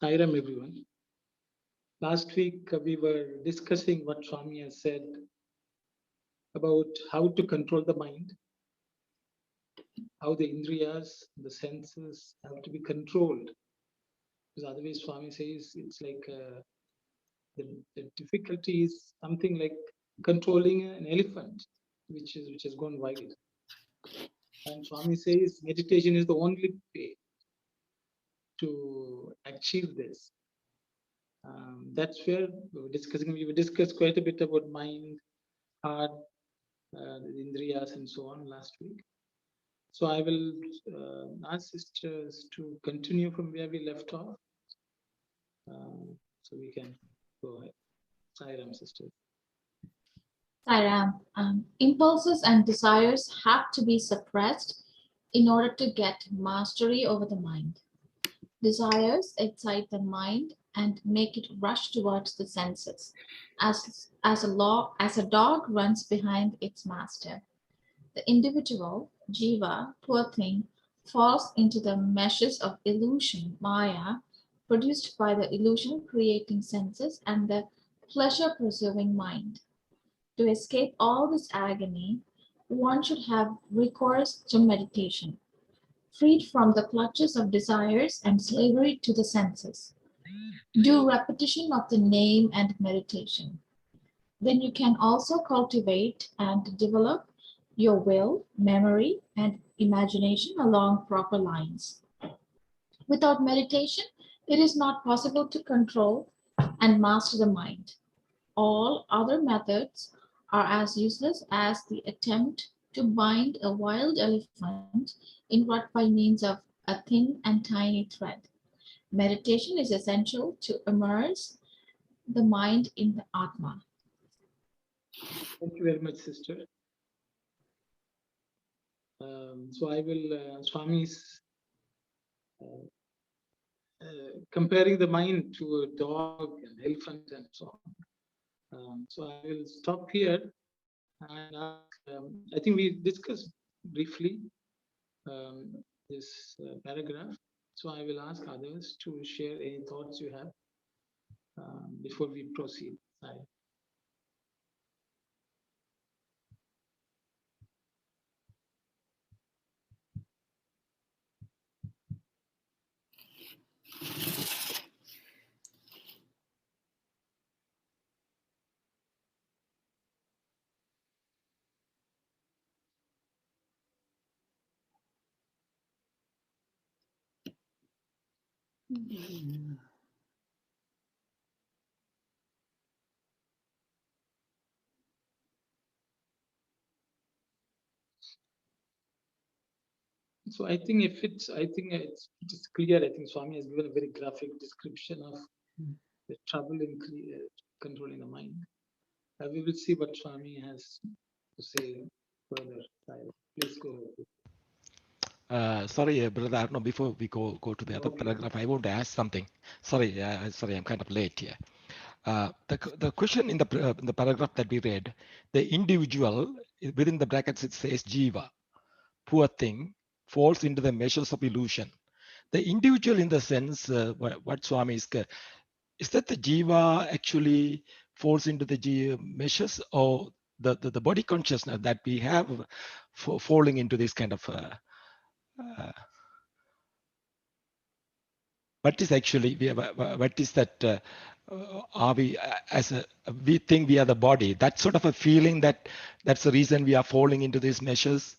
Sairam, everyone. Last week we were discussing what Swami has said about how to control the mind, how the indriyas, the senses have to be controlled. Because otherwise, Swami says it's like the difficulty is something like controlling an elephant, which has gone wild. And Swami says meditation is the only way to achieve this. That's where we were discussing. We discussed quite a bit about mind, heart, the indriyas, and so on last week. So I will ask sisters to continue from where we left off. So we can go ahead. Sairam, sisters. Sairam, impulses and desires have to be suppressed in order to get mastery over the mind. Desires excite the mind and make it rush towards the senses, as a dog runs behind its master. The individual, jiva, poor thing, falls into the meshes of illusion, maya, produced by the illusion-creating senses and the pleasure-preserving mind. To escape all this agony, one should have recourse to meditation, freed from the clutches of desires and slavery to the senses. Do repetition of the name and meditation. Then you can also cultivate and develop your will, memory, and imagination along proper lines. Without meditation, it is not possible to control and master the mind. All other methods are as useless as the attempt to bind a wild elephant in rut by means of a thin and tiny thread. Meditation is essential to immerse the mind in the Atma. Thank you very much, sister. So I will, Swami's comparing the mind to a dog, an elephant, and so on. So I will stop here and ask, I think we discussed briefly this paragraph. So I will ask others to share any thoughts you have before we proceed. So I think it's clear. I think Swami has given a very graphic description of the trouble in controlling the mind. We will see what Swami has to say further. Please go ahead. Sorry, brother Arno, before we go to the other paragraph, I want to ask something. Sorry, I'm kind of late here. The question in the paragraph that we read, the individual, within the brackets it says jiva, poor thing, falls into the measures of illusion. The individual, in the sense, what Swami is that the jiva actually falls into the measures, or the body consciousness that we have falling into this kind of what is actually, what is that, are we, we think we are the body, that sort of a feeling that's the reason we are falling into these measures.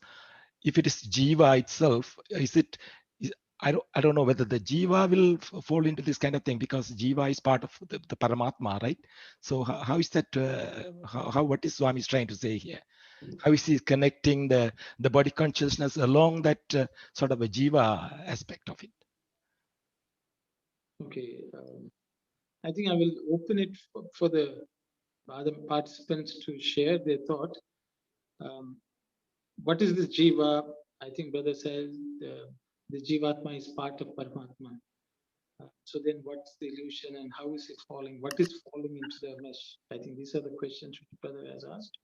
If it is jiva itself, I don't know whether the jiva will fall into this kind of thing, because jiva is part of the Paramatma, right? So how is that, what is Swami is trying to say here? How is he connecting the body consciousness along that sort of a jiva aspect of it? Okay. I think I will open it for the other participants to share their thought. What is this Jiva? I think brother says the Jivatma is part of Paramatma. So then what's the illusion and how is it falling? What is falling into the mesh? I think these are the questions which brother has asked.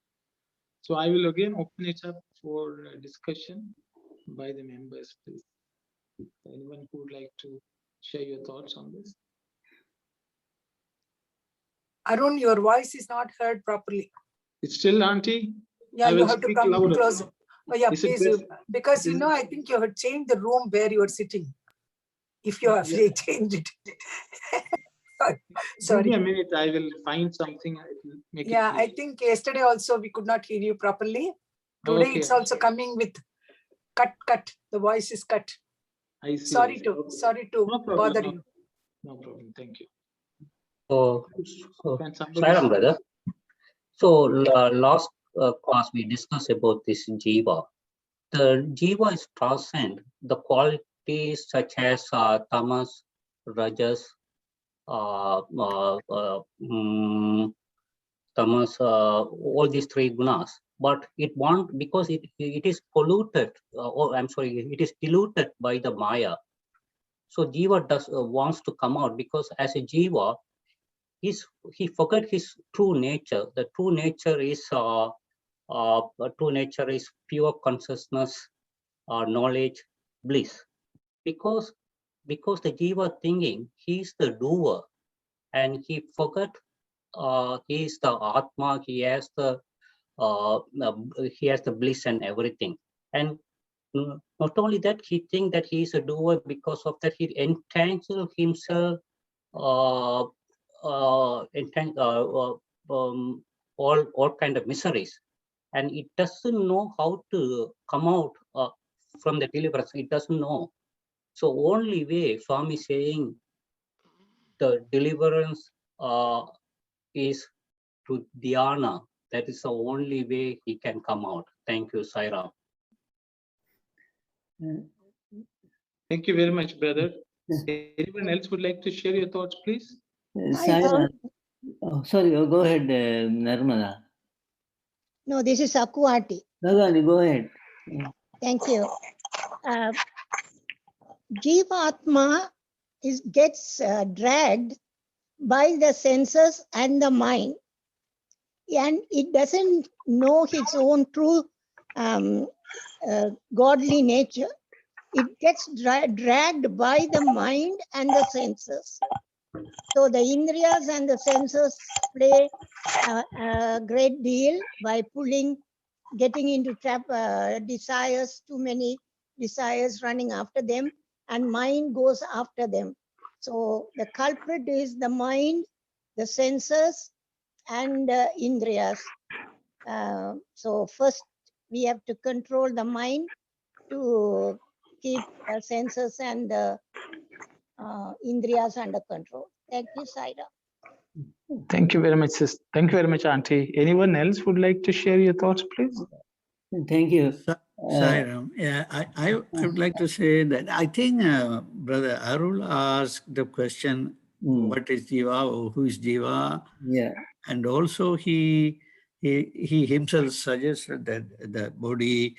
So I will again open it up for discussion by the members, please. Anyone who would like to share your thoughts on this? Arun, your voice is not heard properly. It's still, Auntie? Yeah, I you will have to speak come louder. close. Oh, yeah, Is it please. best? Because, Is you know, I think you have changed the room where you are sitting. If you have changed it. Give me Sorry. a minute. I will find something. I will make it Yeah, clear. I think yesterday also we could not hear you properly. Today Okay. it's also coming with cut. The voice is cut. I see. Sorry I see. to Okay. No problem. bother No, you. no problem. Thank you. So, Can somebody Sairam, brother. So, last class we discussed about this Jiva. The Jiva is transcend the qualities such as tamas, rajas, tamas, all these three gunas. But it won't, because it is polluted, or I'm sorry, it is diluted by the Maya. So Jiva wants to come out, because as a Jiva, he forgot his true nature. The true nature is pure consciousness, knowledge, bliss. Because the Jiva thinking he's the doer, and he forgot he is the Atma. He has the bliss and everything. And not only that, he think that he is a doer. Because of that, he entangled himself all kind of miseries, and it doesn't know how to come out from the deliverance. It doesn't know. So only way Swami saying the deliverance is to Dhyana. That is the only way he can come out. Thank you, Sairam. Thank you very much, brother. Anyone else would like to share your thoughts, please? Sairam. Oh, sorry, go ahead, Narmada. No, this is Akuati. Bhagwan, go ahead. Thank you. Jivatma gets dragged by the senses and the mind, and it doesn't know its own true godly nature. It gets dragged by the mind and the senses. So the indriyas and the senses play a great deal by getting into desires, too many desires running after them, and mind goes after them. So the culprit is the mind, the senses, and indriyas. So first we have to control the mind to keep senses and the indriyas under control. Thank you, Saira. Thank you very much, sis. Thank you very much, Auntie. Anyone else would like to share your thoughts, please? Thank you. Sairam, yeah, I would like to say that I think Brother Arul asked the question, what is Jiva or who is Jiva? Yeah. And also he himself suggested that the body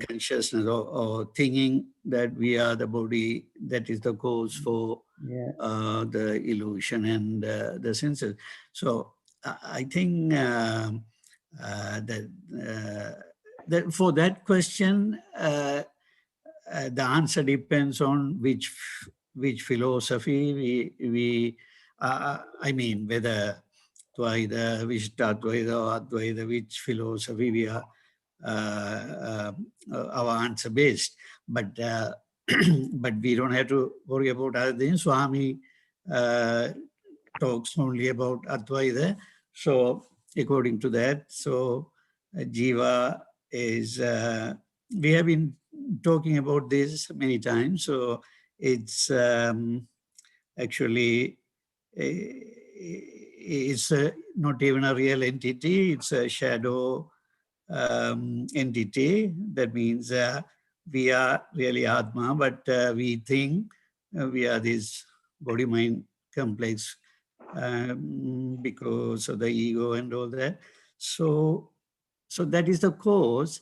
consciousness or thinking that we are the body, that is the cause for the illusion and the senses. So I think that for that question, the answer depends on which philosophy I mean, whether Dvaita, Vishishtadvaita or Advaita, which philosophy we are our answer based. But but we don't have to worry about other things. Swami talks only about Advaita. So according to that, so Jiva is, we have been talking about this many times. So it's actually, it's not even a real entity, it's a shadow entity. That means we are really Atma, but we think we are this body-mind complex because of the ego and all that. So that is the cause.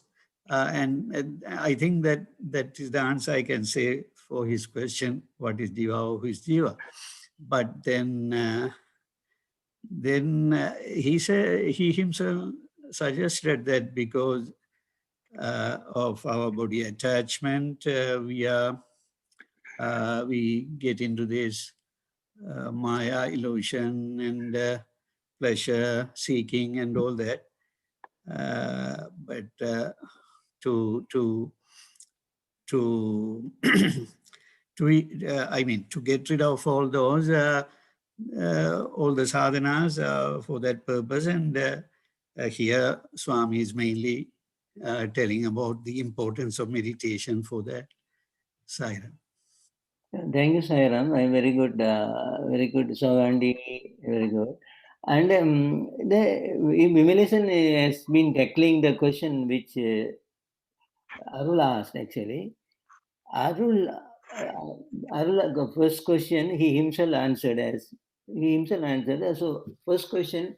And I think that is the answer I can say for his question, what is Jiva or who is Jiva? But then he himself suggested that because of our body attachment, we get into this Maya illusion and pleasure seeking and all that. But to to get rid of all those, all the sadhanas for that purpose. And here Swami is mainly telling about the importance of meditation for that. Sairam. Thank you, Sairam. Very good, very good. So, Andy, very good. And the Vimalation has been tackling the question which Arul asked actually. Arul, the first question he himself answered as So, first question,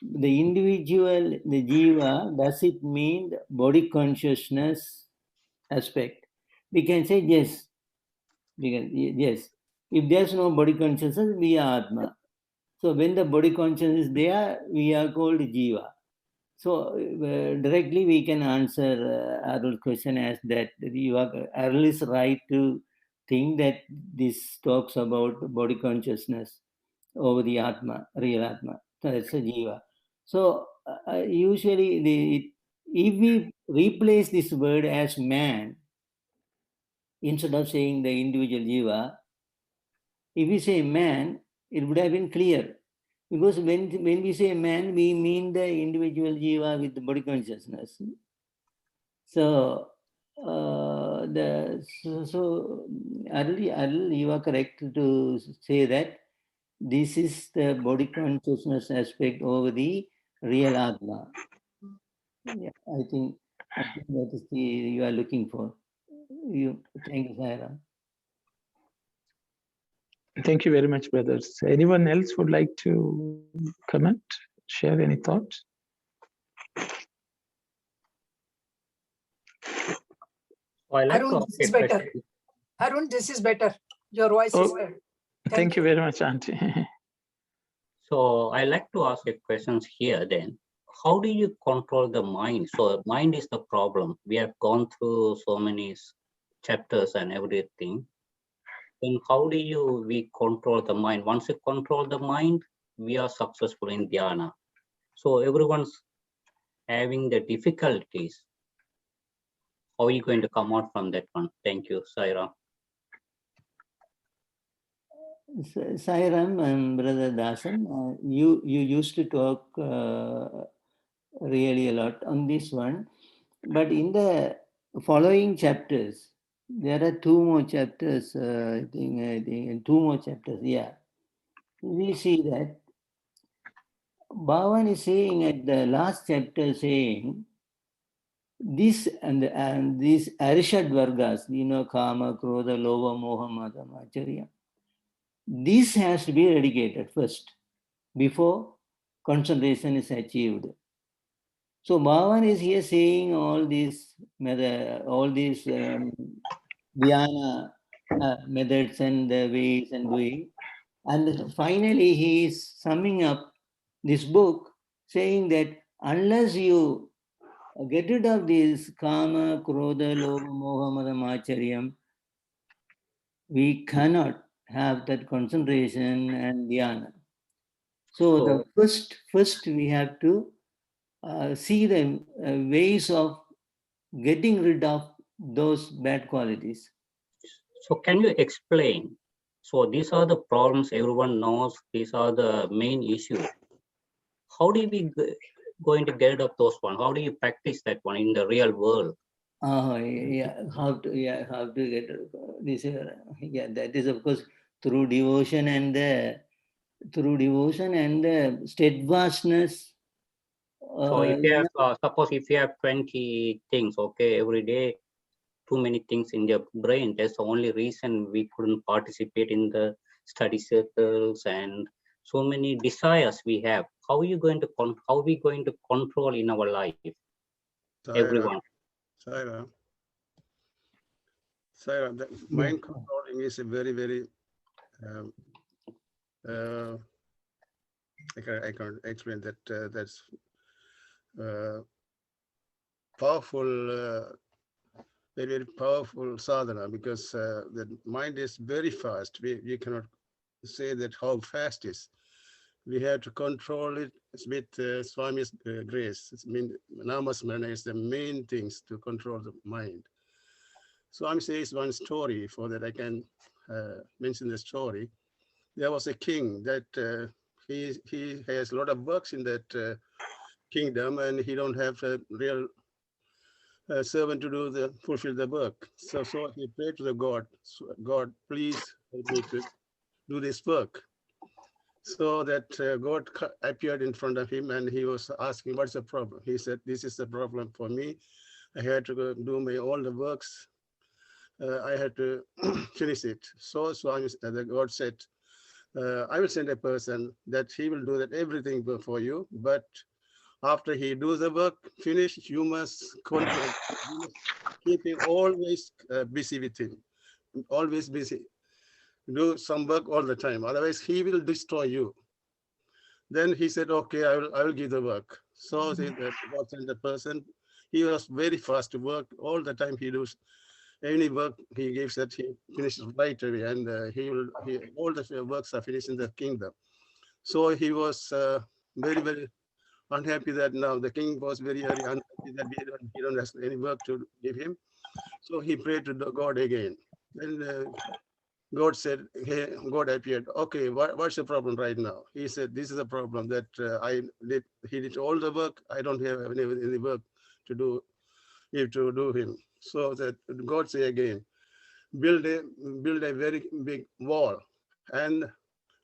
the individual, the jiva, does it mean body consciousness aspect? We can say yes. Yes. If there's no body consciousness, we are Atma. So when the body consciousness is there, we are called jiva. So directly we can answer Arul's question as that Arul is right to think that this talks about body consciousness over the Atma, real Atma. So that's a jiva. So usually if we replace this word as man, instead of saying the individual jiva, if we say man, it would have been clear. Because when we say man, we mean the individual jiva with the body consciousness. So, Arul, you are correct to say that this is the body consciousness aspect over the real Atma. Yeah, I think that is the you are looking for. Thank you, Saira. Thank you very much, brothers. Anyone else would like to comment, share any thoughts? Arun, this is better. Arun, this is better. Your voice is better. Thank you very much, Auntie. So I like to ask a question here then. How do you control the mind? So mind is the problem. We have gone through so many chapters and everything. Then how do we control the mind? Once you control the mind, we are successful in dhyana. So everyone's having the difficulties. How are you going to come out from that one? Thank you, Saira. Sairam and Brother Dasan, you used to talk really a lot on this one, but in the following chapters, there are two more chapters. I think two more chapters. Yeah, we see that Bhagawan is saying at the last chapter, saying this and these Arishad Vargas, Kama, Krodha, Lova, Moha, Mada, Acharya. This has to be eradicated first before concentration is achieved. So Bhagavan is here saying all these dhyana methods and the ways and doing, and finally he is summing up this book saying that unless you get rid of this kama, krodha, lobha, moha, mada, macharyam, we cannot have that concentration and dhyana. So the first we have to see the ways of getting rid of those bad qualities. So can you explain? So these are the problems everyone knows. These are the main issues. How do we going to get rid of those ones? How do you practice that one in the real world? How to get this? That is of course through devotion and the steadfastness. So if you have, suppose if you have 20 things, okay, every day, too many things in your brain, that's the only reason we couldn't participate in the study circles and so many desires we have. How are we going to control in our life? Everyone. Saira, the mind controlling is a very, very I can't explain that. That's powerful, very, very powerful sadhana, because the mind is very fast. We cannot say that how fast it is. We have to control it with Swami's grace. I mean, namasmrana is the main things to control the mind. Swami says one story. For that I can mention the story. There was a king that he has a lot of works in that kingdom, and he don't have a real servant to fulfill the work. So he prayed to the God, God, please help me to do this work. So that God appeared in front of him, and he was asking, what's the problem? He said, this is the problem for me. I had to go do all the works. I had to finish it. So the God said, I will send a person that he will do that everything for you, but after he does the work finished, you must control, you must keep him always busy with him, always busy. Do some work all the time, otherwise he will destroy you. Then he said, okay, I will give the work. So God sent the person. He was very fast to work all the time. He does any work he gives that he finishes right away, and all the works are finished in the kingdom. So he was very, very unhappy that now the king was very, very unhappy that he don't have any work to give him. So he prayed to God again. Then God said, hey, God appeared. Okay, what's the problem right now? He said, this is a problem that he did all the work. I don't have any work to do him. So that God said again, build a very big wall and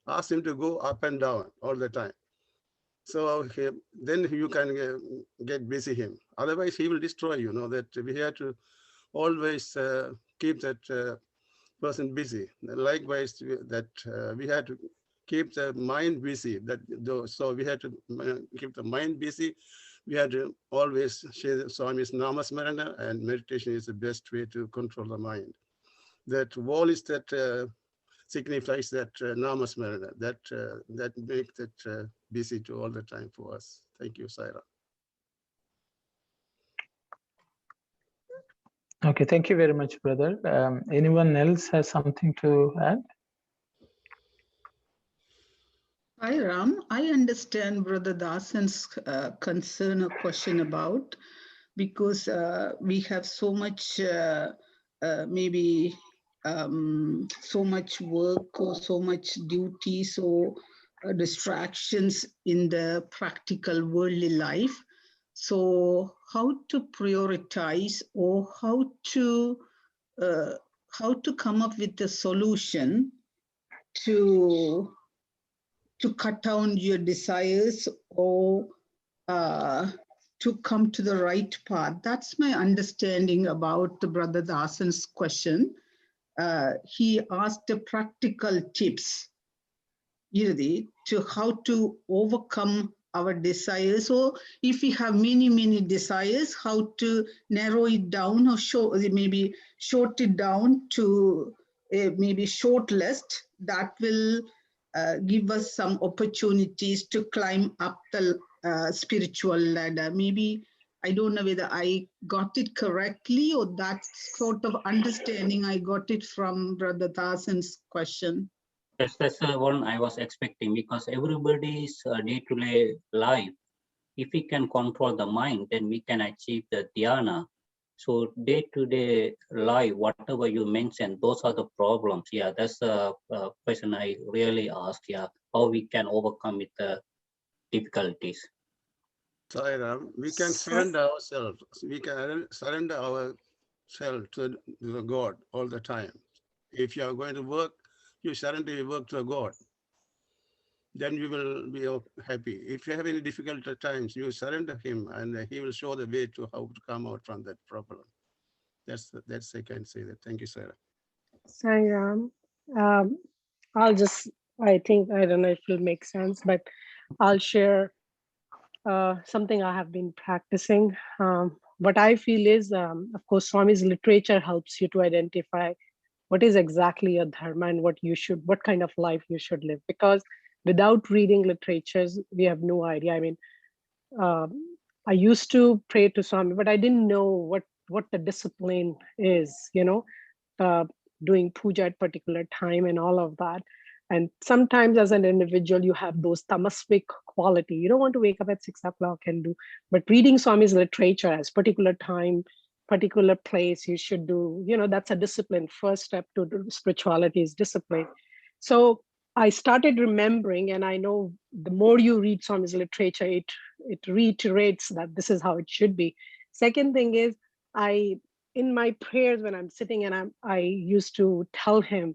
ask him to go up and down all the time. So then you can get busy him. Otherwise, he will destroy you. Know that we have to always keep that person busy. Likewise, that we have to keep the mind busy. So we have to keep the mind busy. We have to always share Swami's namasmarana, and meditation is the best way to control the mind. That wall is that signifies that namasmarana, that makes that busy to all the time for us. Thank you, Saira. Okay, thank you very much, brother. Anyone else has something to add? Hi, Ram. I understand Brother Dasan's concern or question about, because we have so much, maybe so much work or so much duties or distractions in the practical worldly life. So how to prioritize, or how to come up with a solution to cut down your desires, or to come to the right path. That's my understanding about the Brother Dasan's question. He asked the practical tips, to how to overcome our desires, or if we have many desires, how to narrow it down, or maybe short it down to maybe short list that will give us some opportunities to climb up the spiritual ladder. Maybe I don't know whether I got it correctly, or that sort of understanding I got it from Brother Dasan's question. Yes, that's the one I was expecting, because everybody's day-to-day life, if we can control the mind, then we can achieve the dhyana. So day-to-day life, whatever you mentioned, those are the problems. Yeah, that's the question I really asked. Yeah, how we can overcome with the difficulties. Saira, we can surrender ourselves. We can surrender ourselves to the God all the time. If you are going to work, you surrender your work to God. Then you will be happy. If you have any difficult times, you surrender him, and he will show the way to how to come out from that problem. That's I can say that. Thank you, Sarah. Sairam. I think, I don't know if it'll make sense, but I'll share something I have been practicing. What I feel is, of course, Swami's literature helps you to identify what is exactly your dharma and what kind of life you should live. Because without reading literatures, we have no idea. I mean, I used to pray to Swami, but I didn't know what the discipline is, doing puja at particular time and all of that. And sometimes as an individual, you have those tamasic quality. You don't want to wake up at 6 o'clock and do, but reading Swami's literature as particular time, particular place you should do, that's a discipline. First step to spirituality is discipline. So I started remembering, and I know the more you read Swami's literature, it reiterates that this is how it should be. Second thing is, in my prayers when I'm sitting and I used to tell him,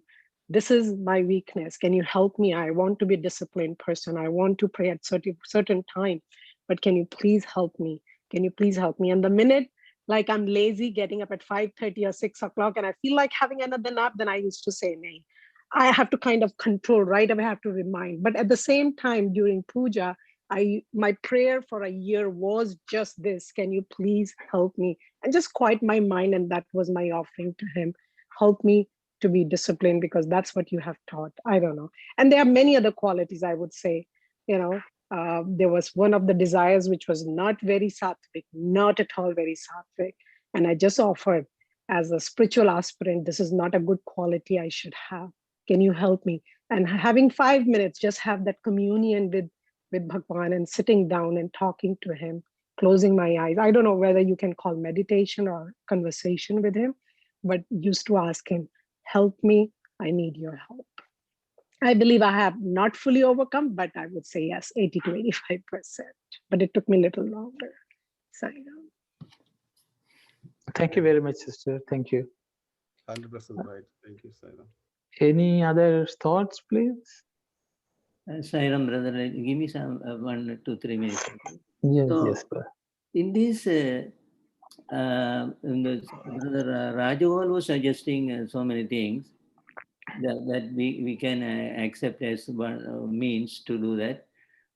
this is my weakness. Can you help me? I want to be a disciplined person. I want to pray at certain time, but can you please help me? Can you please help me? And the minute like I'm lazy getting up at 5:30 or 6 o'clock and I feel like having another nap, then I used to say, nay, I have to kind of control, right away I have to remind. But at the same time during puja, my prayer for a year was just this: can you please help me? And just quiet my mind, and that was my offering to him. Help me to be disciplined, because that's what you have taught. I don't know. And there are many other qualities, I would say. There was one of the desires which was not very sattvic, not at all very sattvic. And I just offered as a spiritual aspirant, this is not a good quality I should have. Can you help me? And having 5 minutes, just have that communion with Bhagawan and sitting down and talking to him, closing my eyes. I don't know whether you can call meditation or conversation with him, but used to ask him, help me, I need your help. I believe I have not fully overcome, but I would say yes, 80 to 85%. But it took me a little longer. Thank you very much, sister. Thank you. 100% right. Thank you, Sairam. Any other thoughts, please? Sairam, brother, give me some 1, 2, 3 minutes. Yes, So, yes, brother. In this, Brother Rajagopal was suggesting so many things that we can accept as one means to do that.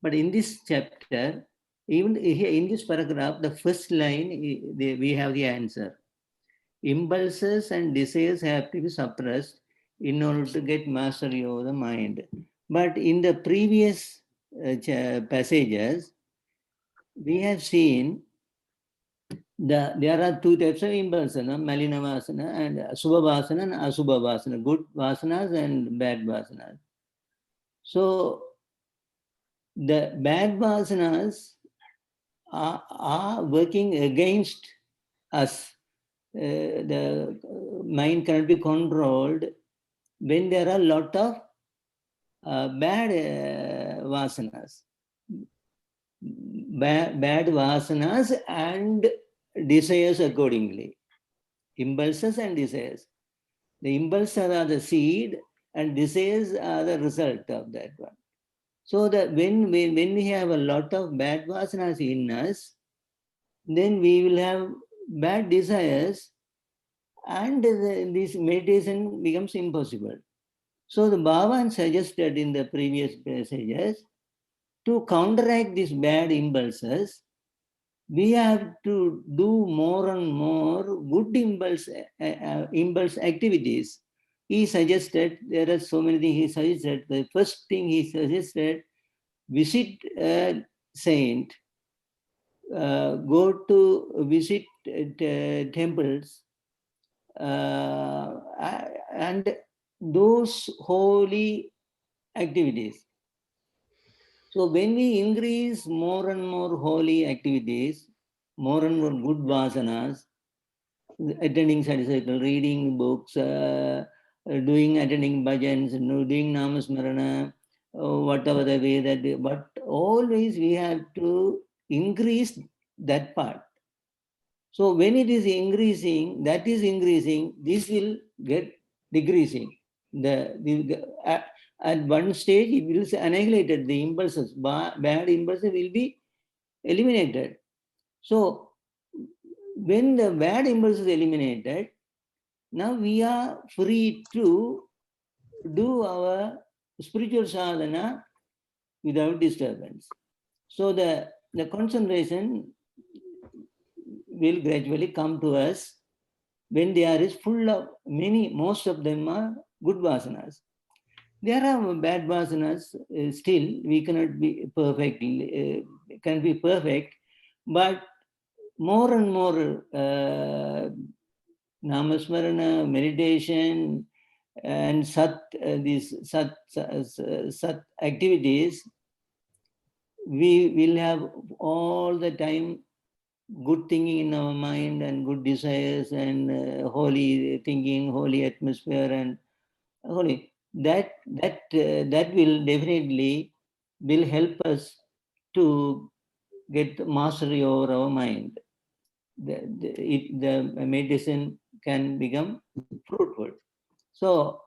But in this chapter, even here in this paragraph, the first line, we have the answer. Impulses and desires have to be suppressed in order to get mastery over the mind. But in the previous passages, we have seen there are two types of impulses, Malina Vasana and Subha Vasana and Asubha Vasana, good Vasanas and bad Vasanas. So the bad Vasanas are working against us. The mind cannot be controlled when there are a lot of bad Vasanas. Bad Vasanas and desires accordingly. Impulses and desires. The impulses are the seed and desires are the result of that one. So that when we have a lot of bad vasanas in us, then we will have bad desires and this meditation becomes impossible. So the Bhagawan suggested in the previous passages, to counteract these bad impulses, we have to do more and more good impulse activities. He suggested, there are so many things he suggested. The first thing he suggested, visit a saint, go to visit temples, and those holy activities. So when we increase more and more holy activities, more and more good vasanas, attending study cycle, reading books, attending bhajans, doing namasmarana, whatever the way that, but always we have to increase that part. So when it is increasing, that is increasing, this will get decreasing. At one stage, it will be annihilated. The impulses, bad impulses will be eliminated. So when the bad impulse is eliminated, now we are free to do our spiritual sadhana without disturbance. So the concentration will gradually come to us when there is full of most of them are good vasanas. There are bad vasanas, still we cannot be perfect, can be perfect, but more and more namasmarana, meditation, and these sat activities, we will have all the time good thinking in our mind and good desires and holy thinking, holy atmosphere and holy. That will definitely will help us to get mastery over our mind. The meditation can become fruitful. So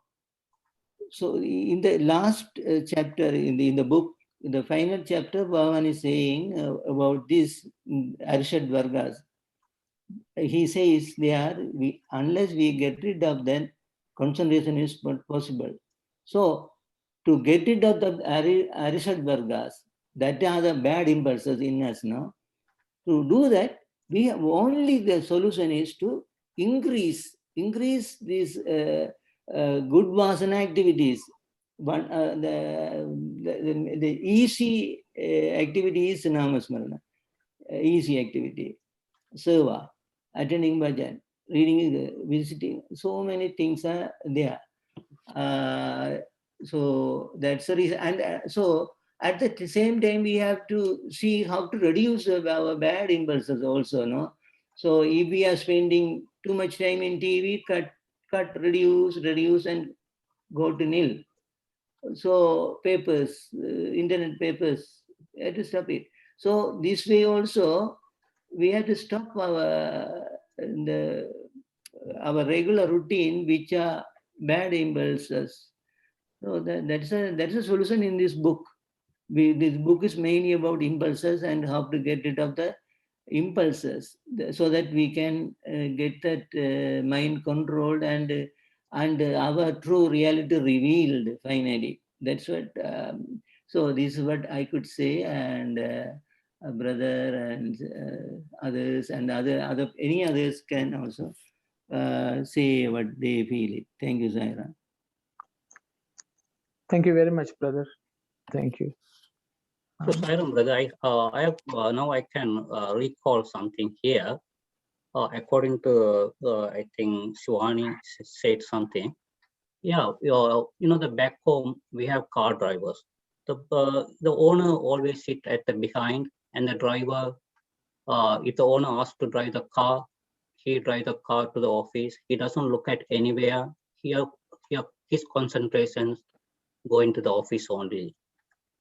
in the last chapter in the book, in the final chapter, Bhagawan is saying about this Arshad Vargas. He says there, unless we get rid of that, concentration is not possible. So to get rid of the Arishad Vargas, that are the bad impulses in us now, to do that, we have only the solution is to increase these good vasana activities. One, the easy activity is namasmarana, easy activity, seva, attending bhajan, reading, visiting, so many things are there. So that's the reason. And so at the same time, we have to see how to reduce our bad impulses also, no? So if we are spending too much time in TV, cut, reduce, and go to nil. So papers, internet papers, we have to stop it. So this way also, we have to stop our regular routine, which are bad impulses. So that's a solution in this book. This book is mainly about impulses and how to get rid of the impulses, so that we can get that mind controlled and our true reality revealed finally. That's what. So this is what I could say, and brother and others and any others can also say what they feel it. Thank you, Zaira. Thank you very much, brother. Thank you. So, Sairam, brother, I have now I can recall something here. According to I think Shivani said something. Yeah, the back home we have car drivers. The owner always sit at the behind, and the driver, if the owner asks to drive the car, he drive the car to the office. He doesn't look at anywhere. Here his concentrations going to the office only.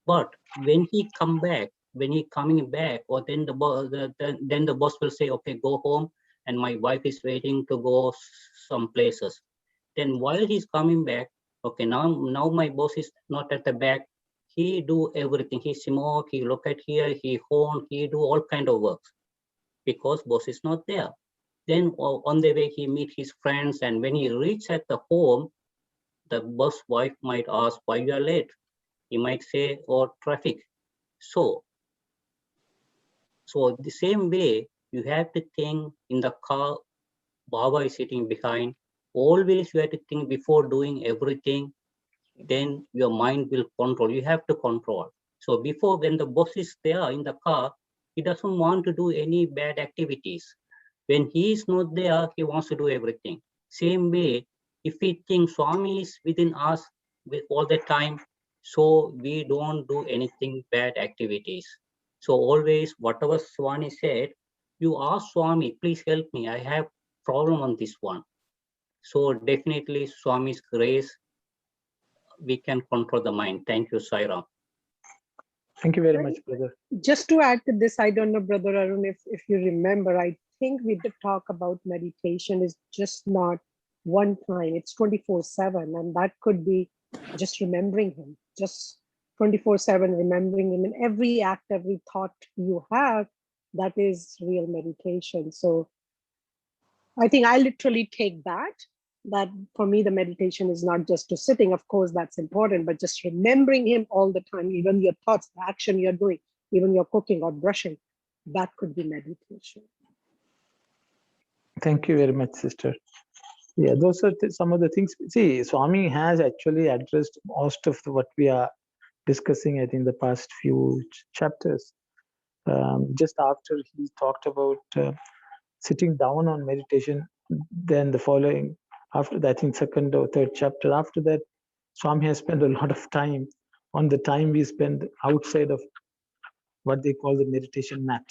But when he coming back, or then the boss will say, okay, go home, and my wife is waiting to go some places. Then while he's coming back, okay, now my boss is not at the back. He do everything. He smoke, he look at here, he horn, he do all kind of works because boss is not there. Then on the way he meet his friends, and when he reach at the home, the boss wife might ask, why you are late? He might say, or traffic. So the same way, you have to think in the car, Baba is sitting behind. Always you have to think before doing everything, then your mind will control. You have to control. So before, when the boss is there in the car, he doesn't want to do any bad activities. When he is not there, he wants to do everything. Same way, if we think Swami is within us with all the time, so we don't do anything bad activities. So always, whatever Swami said, you ask Swami, please help me. I have problem on this one. So definitely Swami's grace, we can control the mind. Thank you, Sairam. Thank you very much, brother. Just to add to this, I don't know, Brother Arun, if you remember, I think we did talk about meditation is just not one time, it's 24/7, and that could be just remembering him, just 24/7 remembering him in every act, every thought you have, that is real meditation. So I think I literally take that that for me, the meditation is not just to sitting, of course, that's important, but just remembering him all the time, even your thoughts, the action you're doing, even you're cooking or brushing, that could be meditation. Thank you very much, sister. Yeah, those are some of the things. See, Swami has actually addressed most of what we are discussing, I think, the past few chapters. Just after he talked about sitting down on meditation, then the following, after that, I think second or third chapter, after that, Swami has spent a lot of time on the time we spend outside of what they call the meditation mat.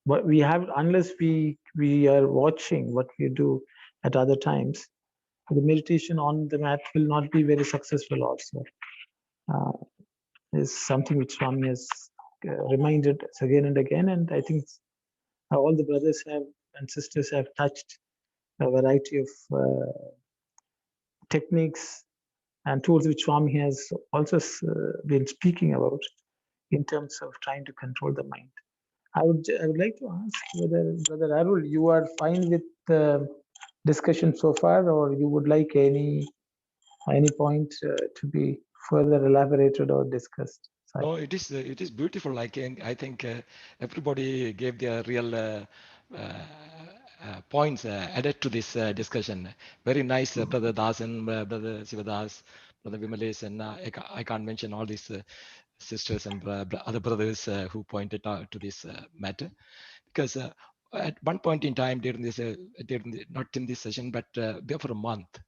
What we have, unless we are watching what we do at other times, the meditation on the mat will not be very successful also. Is something which Swami has reminded us again and again, and I think all the brothers have and sisters have touched a variety of techniques and tools which Swami has also been speaking about in terms of trying to control the mind. I would like to ask whether Brother Arul, you are fine with the discussion so far, or you would like any point to be further elaborated or discussed? Sorry. No, it is beautiful. I think everybody gave their real points added to this discussion. Very nice, Brother Dasan, Brother Sivadas, Brother Vimalesh, and I can't mention all these sisters and other brothers who pointed out to this matter, because at one point in time during this, not in this session, but for a month,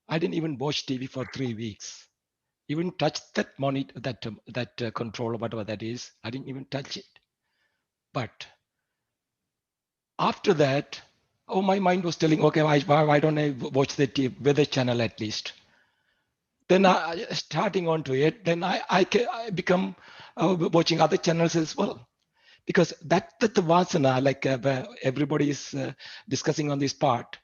I didn't even watch TV for 3 weeks. Even touch that monitor, that controller, whatever that is, I didn't even touch it. But after that, my mind was telling, okay, why don't I watch the TV, weather channel at least? Then starting onto it, then I become watching other channels as well, because that the vasana, like everybody is discussing on this part,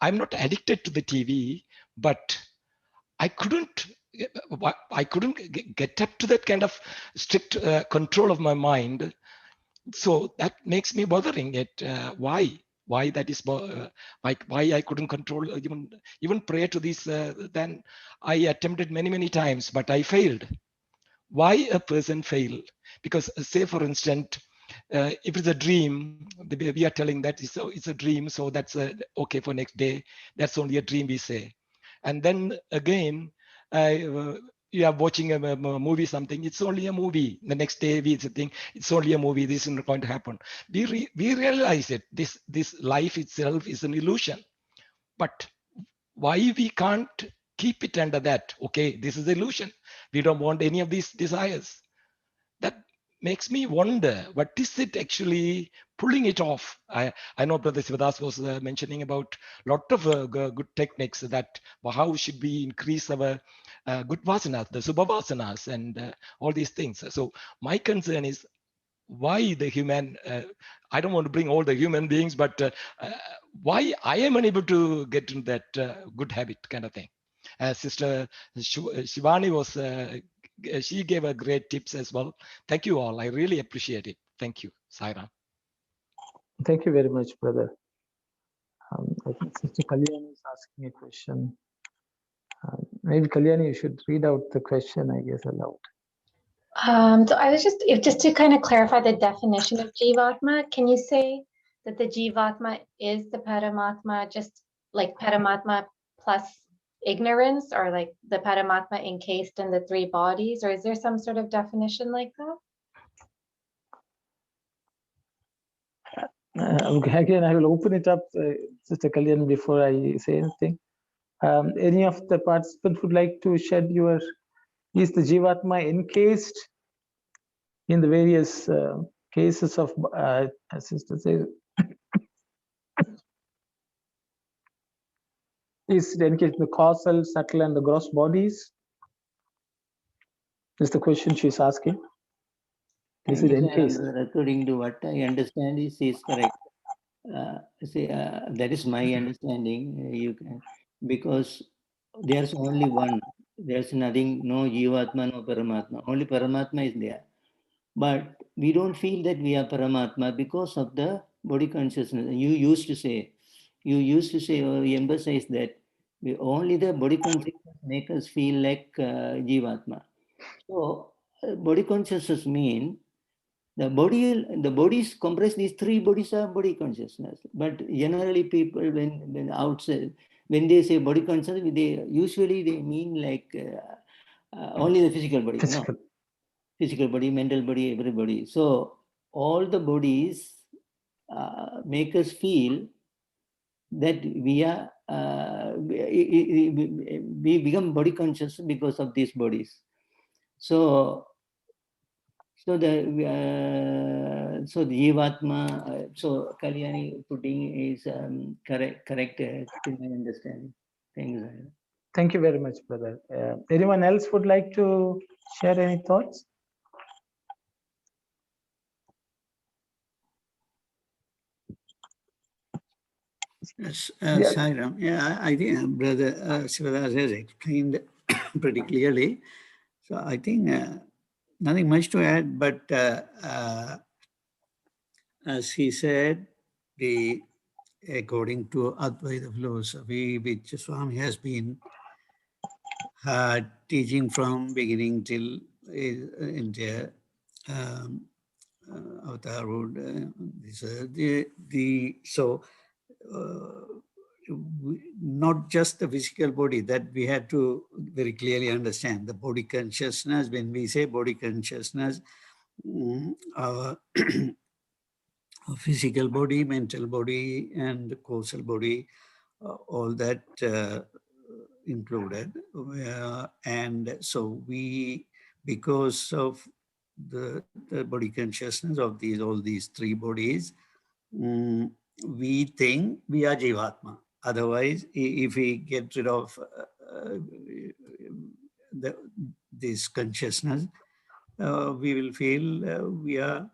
I'm not addicted to the TV, but I couldn't get up to that kind of strict control of my mind. So that makes me bothering it. Why that is why I couldn't control even prior to this. Then I attempted many times, but I failed. Why a person fail? Because say for instance, if it's a dream, we are telling that it's a dream, so that's okay for next day. That's only a dream, we say. And then again, you are watching a movie, something, it's only a movie. The next day we think it's only a movie, this is not going to happen. We realize it, this life itself is an illusion. But why we can't keep it under that? Okay, this is illusion. We don't want any of these desires. That makes me wonder, what is it actually pulling it off? I know Brother Sivadas was mentioning about a lot of good techniques, that how should we increase our good vasanas, the subhavasanas, and all these things. So my concern is, why the human, I don't want to bring all the human beings, but why I am unable to get into that good habit kind of thing. Sister Shivani was, she gave a great tips as well. Thank you all. I really appreciate it. Thank you, Sairam. Thank you very much, brother. I think Sister Kalyani is asking a question. Maybe Kalyani, you should read out the question, I guess, aloud. So I was just to kind of clarify the definition of Jivatma, can you say that the Jivatma is the Paramatma, just like Paramatma plus ignorance, or like the Paramatma encased in the three bodies, or is there some sort of definition like that? Again, I will open it up, Sister Kalyan, before I say anything. Any of the participants would like to shed your, is the Jivatma encased in the various cases of, as Sister says, is it encased in the causal, subtle, and the gross bodies? Is the question she's asking. Is it encased? According to what I understand, is correct. That is my understanding. You can, because there's only one. There's nothing, no Jivatma, no Paramatma. Only Paramatma is there. But we don't feel that we are Paramatma because of the body consciousness. You used to say, you used to say or emphasize that only the body consciousness make us feel like Jivatma. So body consciousness mean the body is comprised, these three bodies are body consciousness. But generally people when outside, when they say body consciousness, they usually they mean like only the physical body. No, physical body, mental body, everybody. So all the bodies make us feel that we are we become body conscious because of these bodies. So the Jivatma, so Kalyani putting is correct in my understanding. Thank you, Zahira. Thank you very much, brother. Anyone else would like to share any thoughts? Yes, Yeah. Sairam. Yeah, I think Brother Sivadas has explained pretty clearly. So I think nothing much to add, but as he said, according to Advaita philosophy, which Swami has been teaching from beginning till in the Avatar Road, not just the physical body, that we had to very clearly understand. The body consciousness, when we say body consciousness, our physical body, mental body, and causal body, all that included. And so we, because of the body consciousness of all these three bodies, we think we are Jivatma. Otherwise, if we get rid of this consciousness, we will feel we are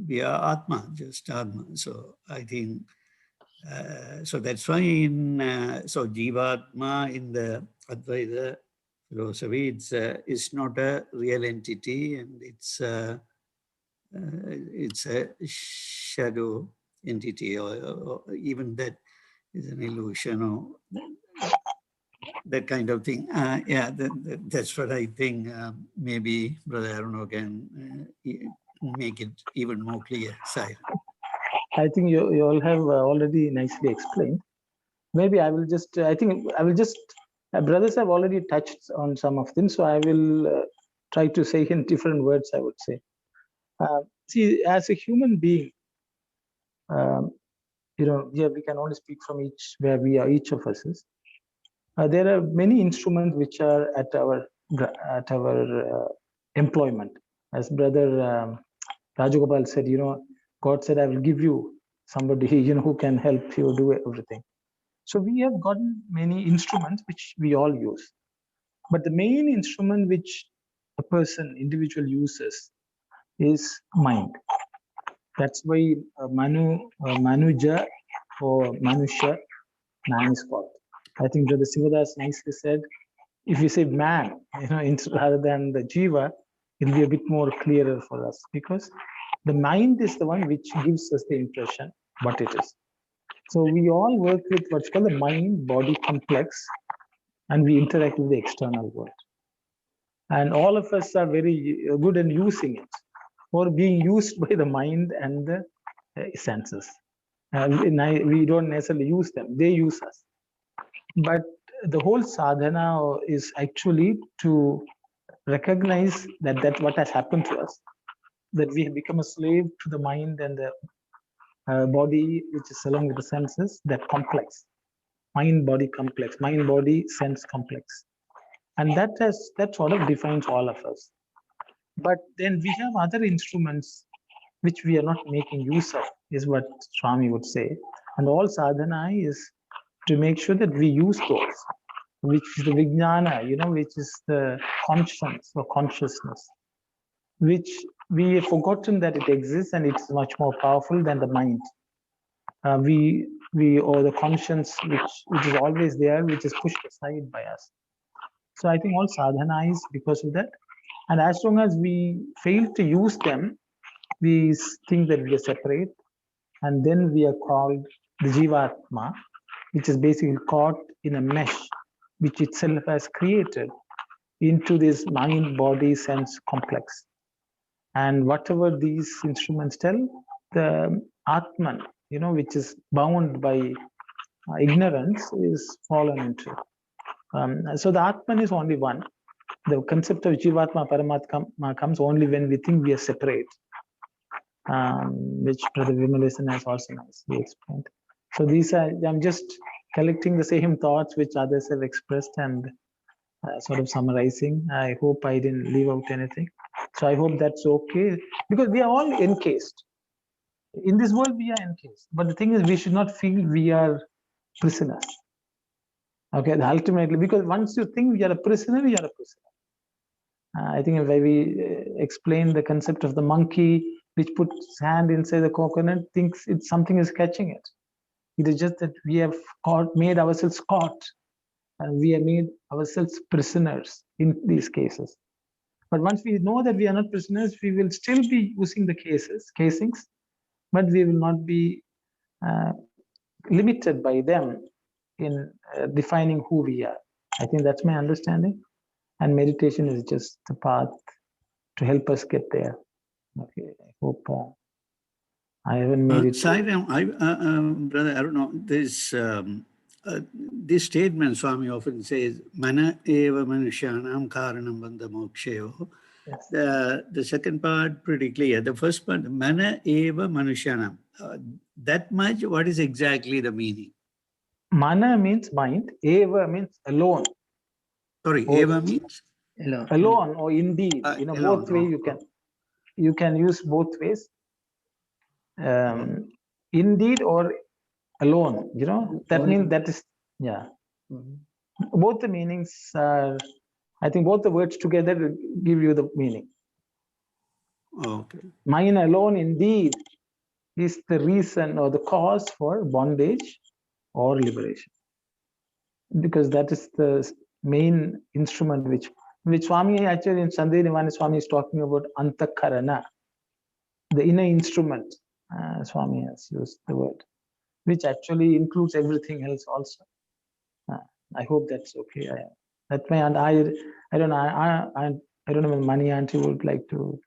Atma, just Atma. So I think, so that's why so Jivatma in the Advaita philosophy, it's not a real entity, and it's a shadow entity, or even that is an illusion, or that kind of thing. Yeah, that's what I think. Maybe Brother Aruna can make it even more clear. Sai. I think you all have already nicely explained. Maybe I will just, brothers have already touched on some of them, so I will try to say in different words, I would say. See, as a human being, we can only speak from where we are, each of us is. There are many instruments which are at our employment. As Brother Rajagopal said, God said, I will give you somebody, who can help you do everything. So we have gotten many instruments which we all use. But the main instrument which a individual uses is mind. That's why Manuja or Manusha, man is called. I think Brother Sivadas nicely said, if you say man, rather than the jiva, it'll be a bit more clearer for us, because the mind is the one which gives us the impression what it is. So we all work with what's called the mind-body complex, and we interact with the external world. And all of us are very good in using it, or being used by the mind and the senses. We don't necessarily use them, they use us. But the whole sadhana is actually to recognize that what has happened to us, that we have become a slave to the mind and the body, which is along with the senses, that complex, mind-body complex, mind-body sense complex. And that sort of defines all of us. But then we have other instruments which we are not making use of, is what Swami would say. And all sadhana is to make sure that we use those, which is the vijnana, which is the conscience or consciousness, which we have forgotten that it exists, and it's much more powerful than the mind. Or the conscience, which is always there, which is pushed aside by us. So I think all sadhana is because of that. And as long as we fail to use them, we think that we are separate, and then we are called the Jivatma, which is basically caught in a mesh, which itself has created into this mind, body, sense complex. And whatever these instruments tell, the Atman, which is bound by ignorance, is fallen into. So the Atman is only one. The concept of Jivatma, Paramatma comes only when we think we are separate, which Brother Vimalesan has also nicely explained. So these are, I'm just collecting the same thoughts which others have expressed and sort of summarizing. I hope I didn't leave out anything. So I hope that's okay, because we are all encased. In this world, we are encased. But the thing is, we should not feel we are prisoners. Okay, ultimately, because once you think we are a prisoner, you are a prisoner. I think if we explain the concept of the monkey, which puts his hand inside the coconut, thinks it's something is catching it. It is just that we have made ourselves caught, and we have made ourselves prisoners in these cases. But once we know that we are not prisoners, we will still be using the casings, but we will not be limited by them in defining who we are. I think that's my understanding. And meditation is just the path to help us get there. Okay, I hope I haven't made it. Sai Ram, brother, I don't know, this statement Swami often says, Mana eva manushyanam karanam bandha moksheyo. Yes. The second part pretty clear. The first part, Mana eva manushyanam. That much, what is exactly the meaning? Mana means mind, eva means alone. Sorry, eva means? Alone or indeed. Both ways you can use both ways. Indeed or alone, that means that is, yeah. Both the meanings are, I think both the words together give you the meaning. Okay. Mine alone indeed is the reason or the cause for bondage or liberation, because that is the main instrument which Swami actually in Sandhya Nivana Swami is talking about antakarana, the inner instrument. Swami has used the word, which actually includes everything else also. I hope that's okay. That's my, and I don't know. I don't know if Mani Auntie would like to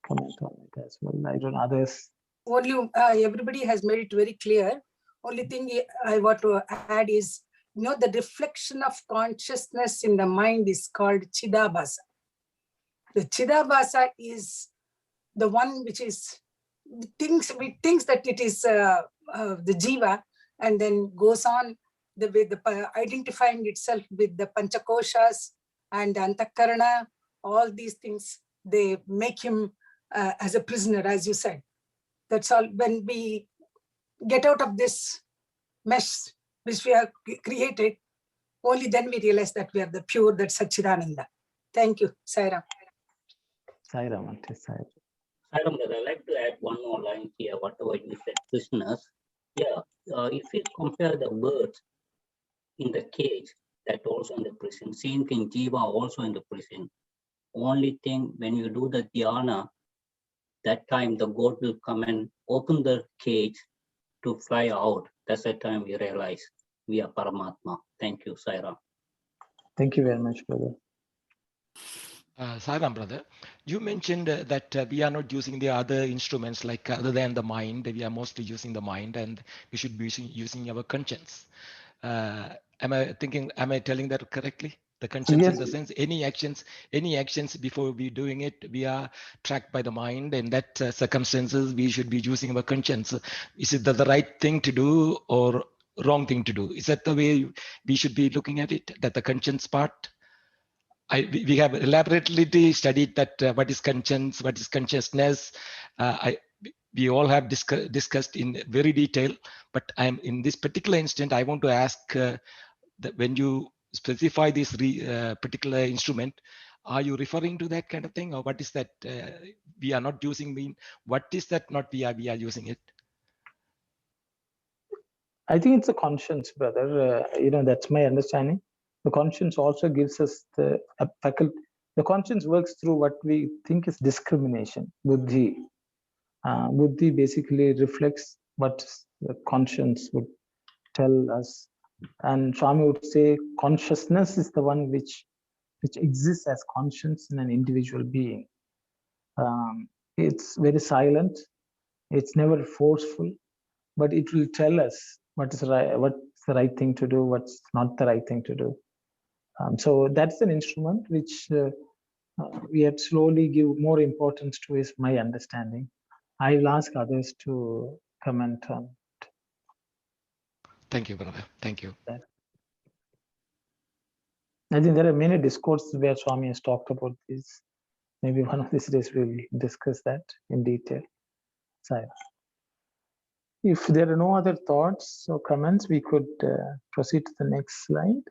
comment on it as well. I don't know others. Only everybody has made it very clear. Only thing I want to add is, the reflection of consciousness in the mind is called Chidabhasa. The Chidabhasa is the one which is we thinks that it is the jiva, and then goes on with the identifying itself with the panchakoshas and antakarana. All these things, they make him as a prisoner, as you said. That's all. When we get out of this mesh which we have created, only then we realize that we are the pure, that Satchidananda. Thank you, Sai Ram. Sai Ram, Auntie, Sai Ram. I'd like to add one more line here, whatever you said, prisoners. Yeah, if you compare the birds in the cage, that also in the prison, same thing, Jiva also in the prison. Only thing, when you do the dhyana, that time the God will come and open the cage to fly out. That's the time we realize we are Paramatma. Thank you, Sai Ram. Thank you very much, brother. Sai Ram, brother, you mentioned that we are not using the other instruments, like other than the mind. We are mostly using the mind, and we should be using our conscience. Am I telling that correctly? The conscience, yes. In the sense, any actions before we doing it, we are tracked by the mind. And that circumstances, we should be using our conscience. Is it the right thing to do or wrong thing to do? Is that the way we should be looking at it? That the conscience part? We have elaborately studied that what is conscience, what is consciousness. We all have discussed in very detail, but I'm in this particular instant, I want to ask that when you specify this particular instrument, are you referring to that kind of thing, or what is that we are not using? Mean what is that not we are using it? I think it's a conscience, brother. That's my understanding. The conscience also gives us the faculty. The conscience works through what we think is discrimination, buddhi. Buddhi basically reflects what the conscience would tell us. And Swami would say consciousness is the one which exists as conscience in an individual being. It's very silent. It's never forceful, but it will tell us what's the right thing to do, what's not the right thing to do. So that's an instrument which we have slowly give more importance to, is my understanding. I will ask others to comment on. Thank you, brother. Thank you. That. I think there are many discourses where Swami has talked about this. Maybe one of these days we'll discuss that in detail. So, if there are no other thoughts or comments, we could proceed to the next slide.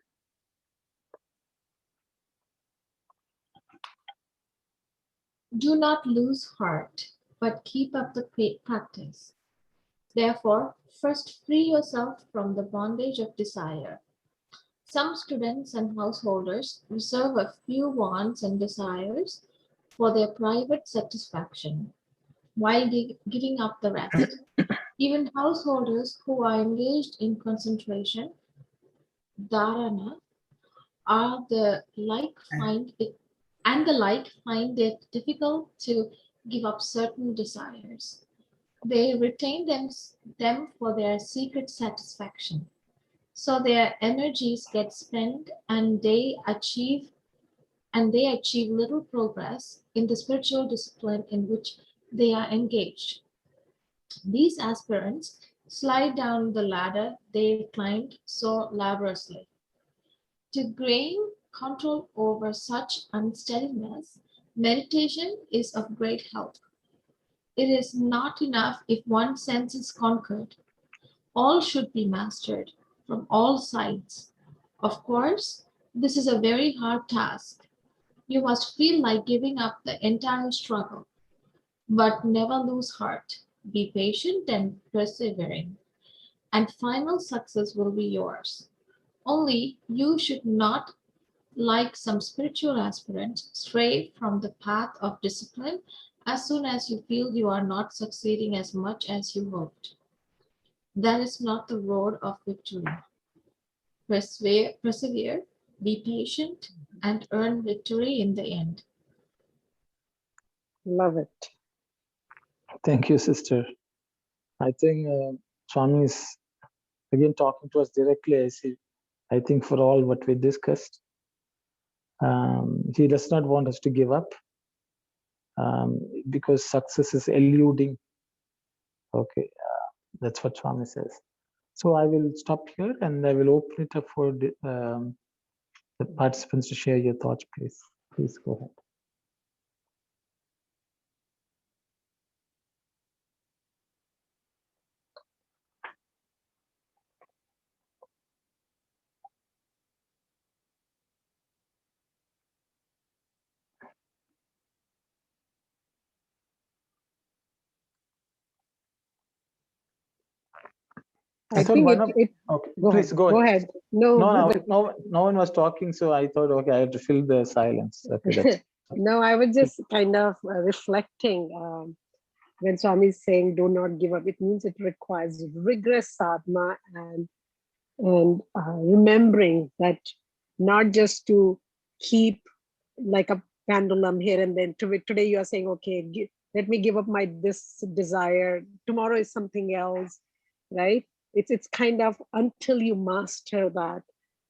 Do not lose heart, but keep up the practice. Therefore, first free yourself from the bondage of desire. Some students and householders reserve a few wants and desires for their private satisfaction, while giving up the rest. Even householders who are engaged in concentration, dharana, find it difficult to give up certain desires. They retain them for their secret satisfaction. So their energies get spent and they achieve little progress in the spiritual discipline in which they are engaged. These aspirants slide down the ladder they climbed so laboriously. To gain control over such unsteadiness, meditation is of great help. It is not enough if one sense is conquered. All should be mastered from all sides. Of course, this is a very hard task. You must feel like giving up the entire struggle. But never lose heart. Be patient and persevering, and final success will be yours. Only you should not, like some spiritual aspirants, stray from the path of discipline as soon as you feel you are not succeeding as much as you hoped. That is not the road of victory. Persevere, be patient, and earn victory in the end. Love it. Thank you, sister. I think Swami is again talking to us directly. I think for all what we discussed, he does not want us to give up because success is eluding. Okay, that's what Swami says. So I will stop here and I will open it up for the participants to share your thoughts, please. Please go ahead. I think okay, please go ahead. No, no one was talking, so I thought, okay, I have to fill the silence. Okay, no, I was just kind of reflecting when Swami is saying, "Do not give up." It means it requires rigorous sadhana and remembering that not just to keep like a pendulum here and then. Today you are saying, okay, let me give up this desire. Tomorrow is something else, right? It's kind of until you master that,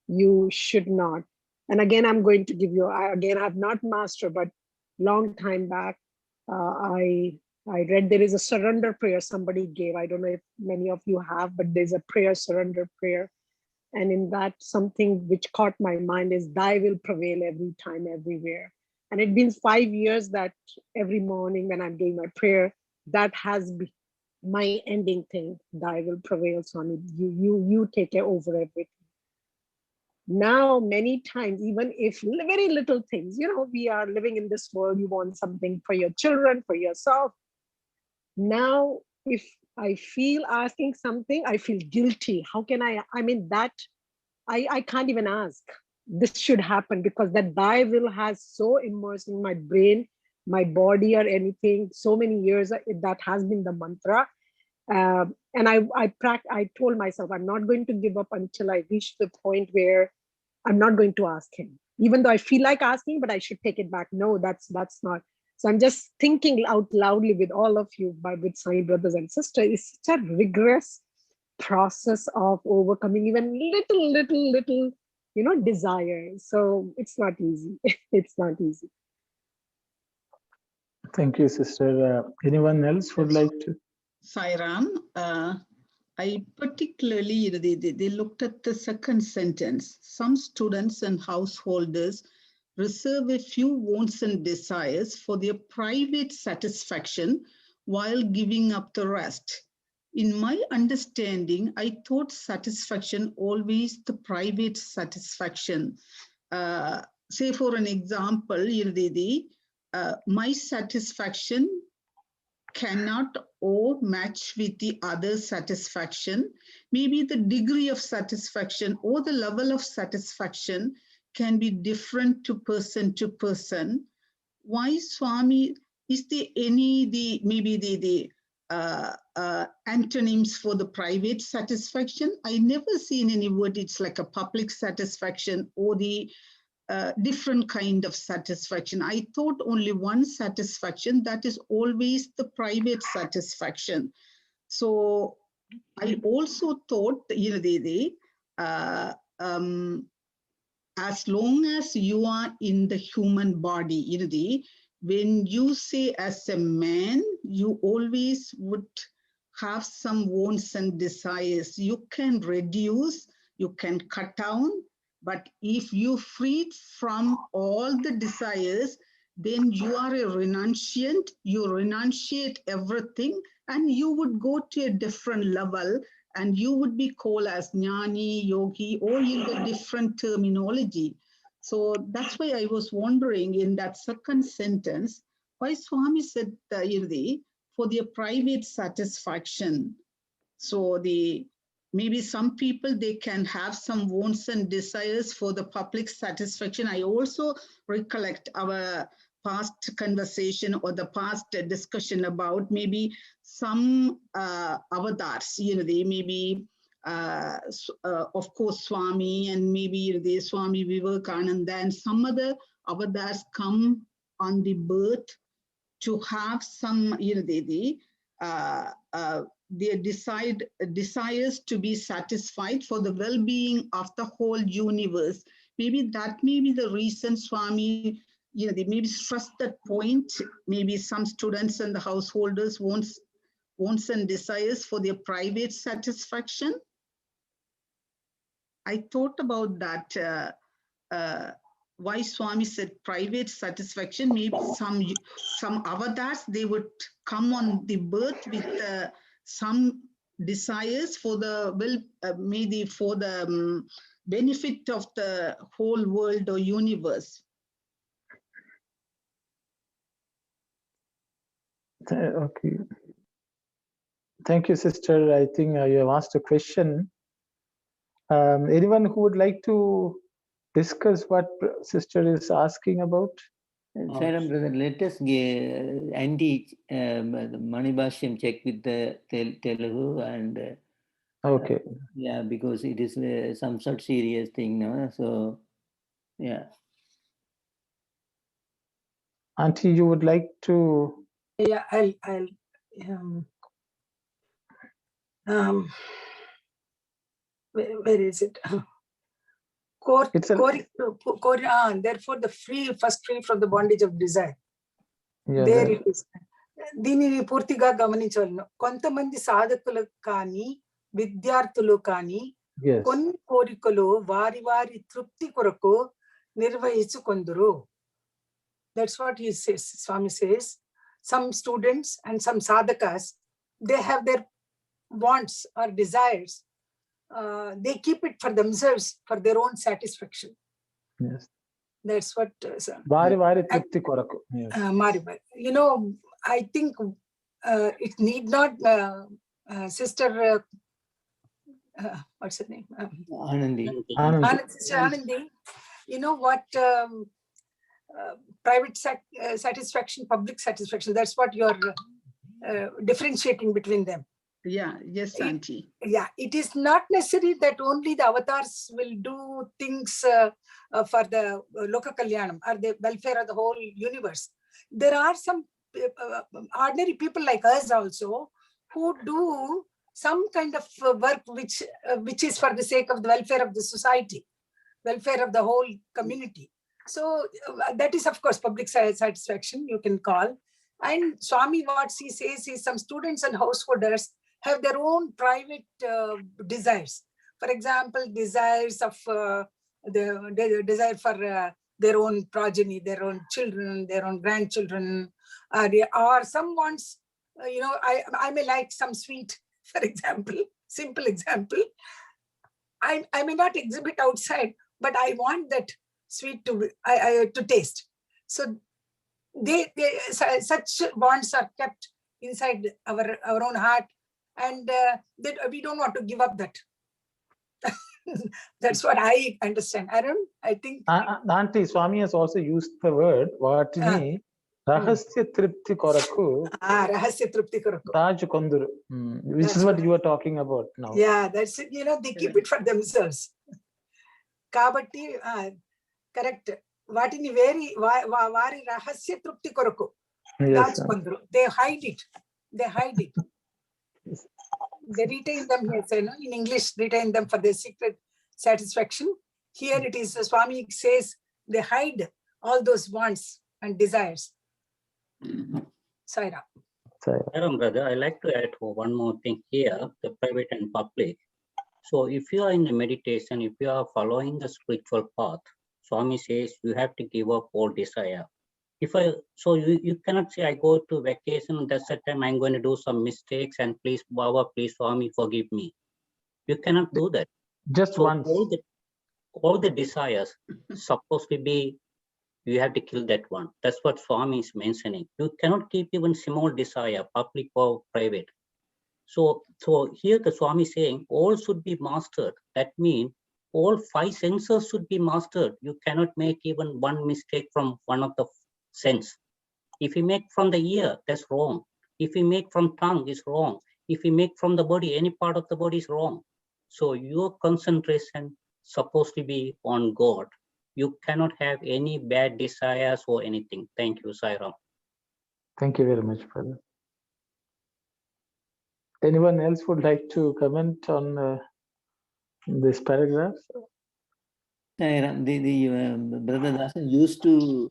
you should not. And again, I'm going to give you, I have not mastered, but long time back, I read there is a surrender prayer somebody gave. I don't know if many of you have, but there's a prayer, surrender prayer. And in that, something which caught my mind is thy will prevail every time, everywhere. And it's been 5 years that every morning when I'm doing my prayer, that has been my ending thing. Thy will prevail, Swami. You take care over everything. Now, many times, even if very little things, we are living in this world, you want something for your children, for yourself. Now, if I feel asking something, I feel guilty. How can I mean, that I can't even ask. This should happen because that thy will has so immersed in my brain, my body or anything, so many years that has been the mantra. And I told myself, I'm not going to give up until I reach the point where I'm not going to ask him, even though I feel like asking, but I should take it back. No, that's not. So I'm just thinking out loudly with all of you, with Sai brothers and sisters. It's such a rigorous process of overcoming even little, desires. So it's not easy. It's not easy. Thank you, sister. Anyone else would like to? Sairam, I particularly, they looked at the second sentence. Some students and householders reserve a few wants and desires for their private satisfaction while giving up the rest. In my understanding, I thought satisfaction always the private satisfaction. Say for an example, my satisfaction cannot or match with the other satisfaction. Maybe the degree of satisfaction or the level of satisfaction can be different to person. Why, Swami, is there any maybe antonyms for the private satisfaction? I never seen any word. It's like a public satisfaction or the different kind of satisfaction. I thought only one satisfaction, that is always the private satisfaction. So I also thought, as long as you are in the human body, when you say as a man, you always would have some wants and desires. You can reduce, you can cut down, but if you freed from all the desires, then you are a renunciant, you renunciate everything, and you would go to a different level, and you would be called as Jnani, Yogi, or in the different terminology. So that's why I was wondering in that second sentence, why Swami said, for their private satisfaction. So maybe some people, they can have some wants and desires for the public satisfaction. I also recollect our past conversation or the past discussion about maybe some avatars, they maybe, of course, Swami, and maybe the Swami Vivekananda and some other avatars come on the birth to have some, their desires to be satisfied for the well-being of the whole universe. Maybe that may be the reason Swami, they maybe stress that point. Maybe some students and the householders wants and desires for their private satisfaction. I thought about that. Why Swami said private satisfaction, maybe some avatars, they would come on the birth with some desires for the maybe for the benefit of the whole world or universe. Okay. Thank you, sister. I think you have asked a question. Anyone who would like to discuss what sister is asking about? Sairam brother, let us Manibhashyam check with the Telugu and okay. Yeah, because it is some sort serious thing, no? So yeah. Auntie, you would like to? Yeah, I'll where is it? Therefore, the first free from the bondage of desire. Yeah, there it is. దీనిని పూర్తిగా గమనించవలను. కొంతమంది సాధకులకు కానీ విద్యార్థులు కానీ కొన్ని కోరికలు వారి వారి తృప్తి కొరకు నిర్వహించుకొందురు. That's what he says. Swami says some students and some sadhakas, they have their wants or desires. They keep it for themselves, for their own satisfaction. Yes. That's what. Vari tripti koraku. I think it need not. Sister, what's her name? Anandi. Sister Anandi. You know what? Private satisfaction, public satisfaction. That's what you're differentiating between them. Yeah, yes, Auntie. Yeah, it is not necessary that only the avatars will do things for the Loka Kalyanam or the welfare of the whole universe. There are some ordinary people like us also who do some kind of work which is for the sake of the welfare of the society, welfare of the whole community. So that is, of course, public satisfaction, you can call. And Swami, what he says is some students and householders have their own private desires. For example, desires of the desire for their own progeny, their own children, their own grandchildren, or some wants, I may like some sweet, for example, simple example. I may not exhibit outside, but I want that sweet to taste. So such wants are kept inside our own heart, and that we don't want to give up that. That's what I understand. Arun, I think. Auntie, Swami has also used the word Vatini Rahasya Tripti Koraku. Rahasya Tripti Koraku. Taj Konduru, which is what you are talking about now. Yeah, that's it. They keep it for themselves. Kabatti, correct. Vatini vari Rahasya Tripti Koraku. Yes, they hide it. They hide it. They retain them here, in English, retain them for their secret satisfaction. Here it is, Swami says, they hide all those wants and desires. Saira. Brother, I like to add one more thing here, the private and public. So if you are in the meditation, if you are following the spiritual path, Swami says you have to give up all desire. So you cannot say, I go to vacation, that's the time I'm going to do some mistakes and please, Baba, please, Swami, forgive me. You cannot do that. Just once. All the desires supposed to be, you have to kill that one. That's what Swami is mentioning. You cannot keep even small desire, public or private. So here the Swami is saying all should be mastered. That means all 5 senses should be mastered. You cannot make even one mistake from one of the sense. If you make from the ear, that's wrong. If you make from tongue, it's wrong. If you make from the body, any part of the body is wrong. So your concentration supposed to be on God. You cannot have any bad desires or anything. Thank you, Sairam. Thank you very much, brother. Anyone else would like to comment on this paragraph? Sairam, the Brother Dasan used to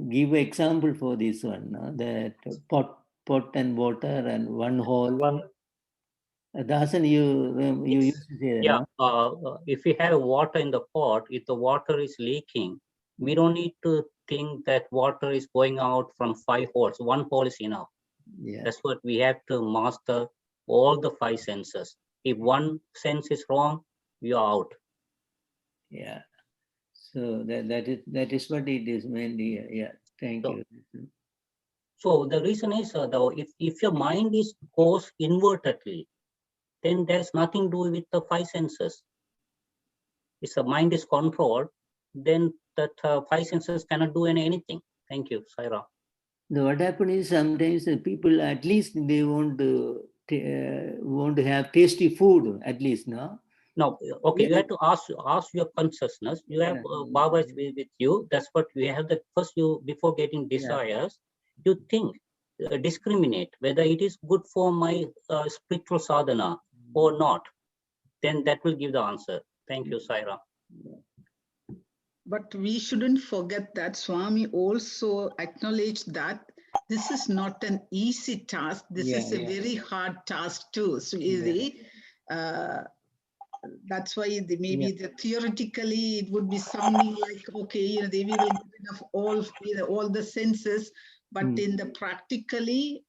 give example for this one, no? That pot and water and one hole. Dasan, you used to say that, yeah, no? If we have water in the pot, if the water is leaking, we don't need to think that water is going out from 5 holes. One hole is enough. Yeah. That's what we have to master, all the 5 senses. If one sense is wrong, we are out. Yeah. So that is what it is mainly. Yeah. Thank you. So the reason is, though, if your mind goes invertedly, then there's nothing to do with the 5 senses. If the mind is controlled, then that 5 senses cannot do anything. Thank you, Saira. What happens is sometimes people, at least they want to have tasty food, at least, no? No, okay, you have to ask your consciousness. You have Baba is with you. That's what we have. That first, you before getting desires, you think, discriminate whether it is good for my spiritual sadhana or not. Then that will give the answer. Thank you, Saira. But we shouldn't forget that Swami also acknowledged that this is not an easy task. This is a very hard task too. So that's why maybe theoretically it would be sounding like, okay, they will get rid of all the senses, but in the practically,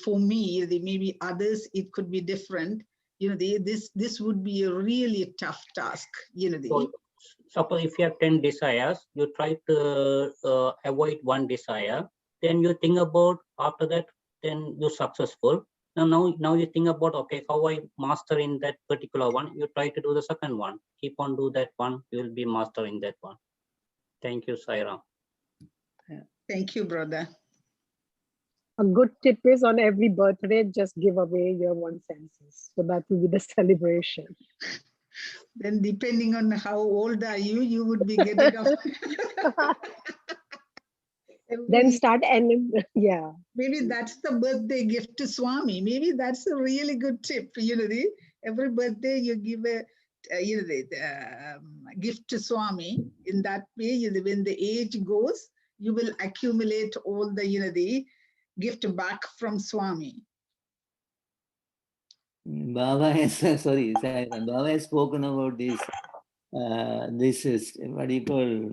for me, maybe others, it could be different. This would be a really tough task. So, suppose if you have 10 desires, you try to avoid one desire, then you think about after that, then you're successful. Now you think about, okay, how I master in that particular one. You try to do the second one. Keep on do that one. You will be mastering that one. Thank you, Saira. Thank you, brother. A good tip is on every birthday, just give away your one senses. So that will be the celebration. Then depending on how old are you, you would be getting off. Then start and yeah. Maybe that's the birthday gift to Swami. Maybe that's a really good tip. Every birthday you give a gift to Swami. In that way, when the age goes, you will accumulate all the gift back from Swami. Baba has Baba has spoken about this. This is what do you call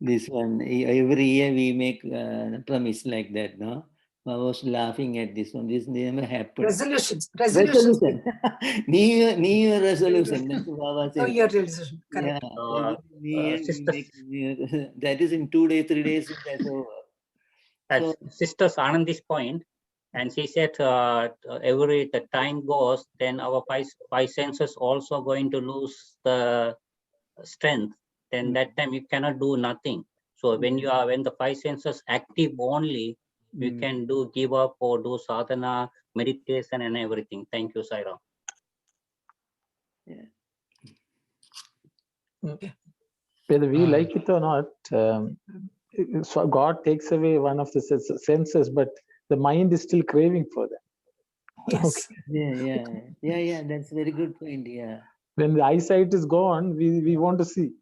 this one? Every year we make promise like that, no? I was laughing at this one. This never happened. Resolutions. Resolution. New Year resolution. That's what Baba said. New Year resolution. Correct. Yeah. That is in 2 days, 3 days. That's over. So, Sisters Anandi's point, and she said every the time goes, then our five senses also going to lose the strength. Then that time you cannot do nothing. So when the five senses active only, you can give up or do sadhana, meditation and everything. Thank you, Sairam. Yeah. Whether we like it or not, so God takes away one of the senses, but the mind is still craving for them. Yes. Okay. Yeah. That's a very good point. Yeah. When the eyesight is gone, we want to see.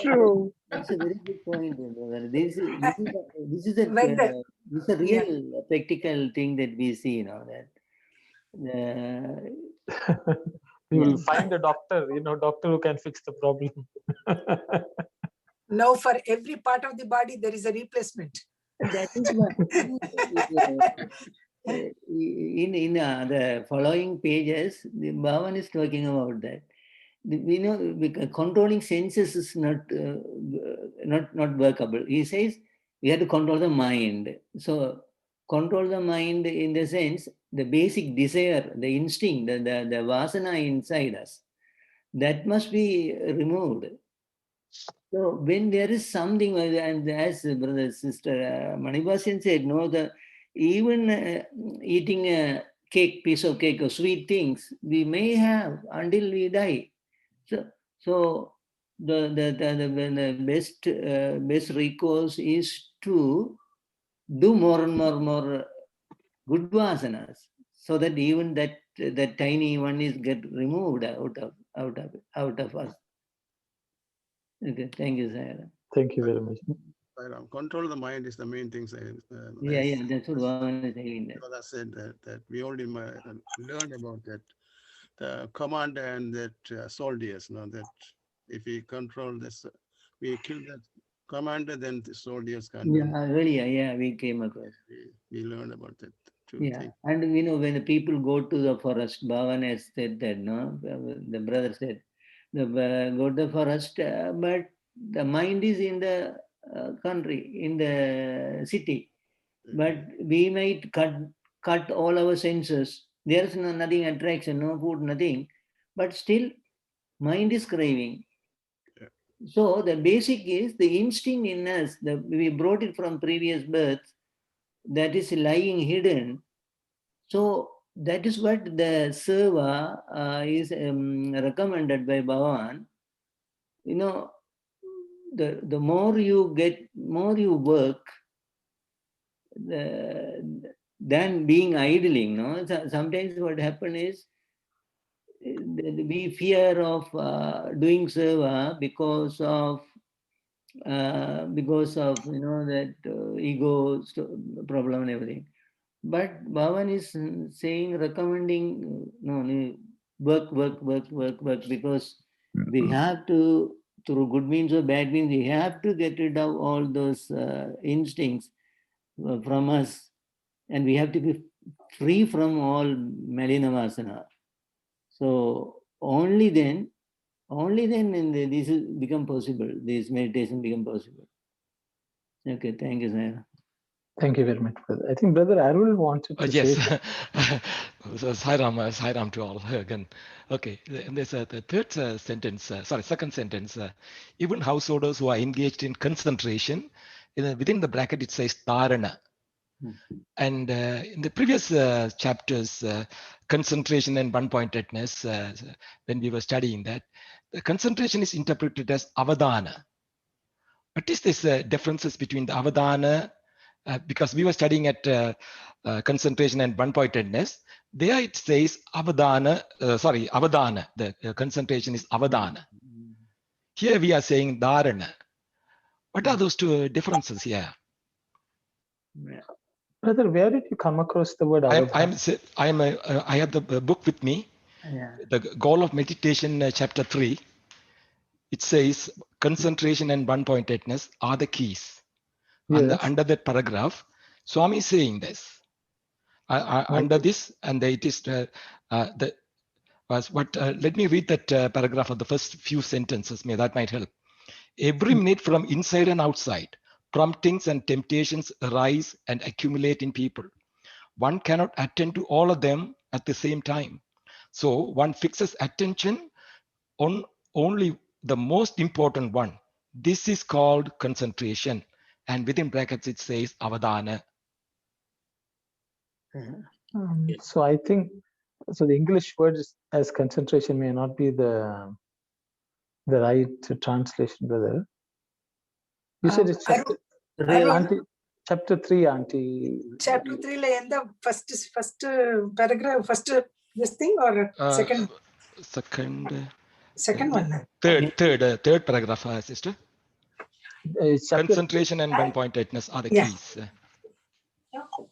True. That's a very good point. This is a real practical thing that we see now. That we will find a doctor, doctor who can fix the problem. Now, for every part of the body, there is a replacement. That is what. In the following pages, the Bhavan is talking about that. We know because controlling senses is not workable. He says we have to control the mind. So control the mind in the sense the basic desire, the instinct, the vasana inside us, that must be removed. So when there is something, and as brother sister Manibhasyan said, no, even eating a piece of cake or sweet things we may have until we die. So the best recourse is to do more and more good vasanas, so that even that tiny one is get removed out of us. Okay, thank you, Sayara. Thank you very much. Control the mind is the main thing. Yeah, that's what Bhavan is saying. I said that we already learned about that. The command and that soldiers, that if we control this, we kill that commander, then the soldiers can. We came across. We learned about that too. Yeah, and when the people go to the forest, Bhavan has said that, no, the brother said, go to the forest, but the mind is in the country, in the city. But we might cut all our senses. There's nothing attraction, no food, nothing. But still, mind is craving. Yeah. So the basic is the instinct in us. We brought it from previous births. That is lying hidden. So that is what the seva is recommended by Bhavan. The more you work, than being idling. No, sometimes what happens is we fear of doing seva because of that ego problem and everything. But Bhavan is recommending work, because we have to, through good means or bad means, we have to get rid of all those instincts from us, and we have to be free from all Malina Vasana. So only then this will become possible. This meditation become possible. Okay, thank you, Sayara. Thank you very much, brother. I think Brother Arul wanted to say. Yes. So Sairam to all again. Okay, and there's the third second sentence. Even householders who are engaged in concentration within the bracket it says Dharana. And in the previous chapters, concentration and one-pointedness, when we were studying that, the concentration is interpreted as avadana. What is this differences between the avadana? Because we were studying at concentration and one-pointedness. There it says avadana, avadana. The concentration is avadana. Here we are saying dharana. What are those two differences here? Brother, where did you come across the word avadana? I have the book with me. Yeah. The goal of meditation, chapter 3. It says concentration and one-pointedness are the keys. Yes. Under that paragraph, Swami is saying this. Under this, and it is let me read that paragraph of the first few sentences. That might help. Every minute from inside and outside, promptings and temptations arise and accumulate in people. One cannot attend to all of them at the same time. So one fixes attention on only the most important one. This is called concentration. And within brackets, it says avadana. So I think, so the English word as concentration may not be the right translation, brother. You said it's chapter 3, Auntie. Chapter 3 la enda first paragraph, first this thing or second? Second one. Third paragraph, sister. Concentration and one-pointedness are the keys.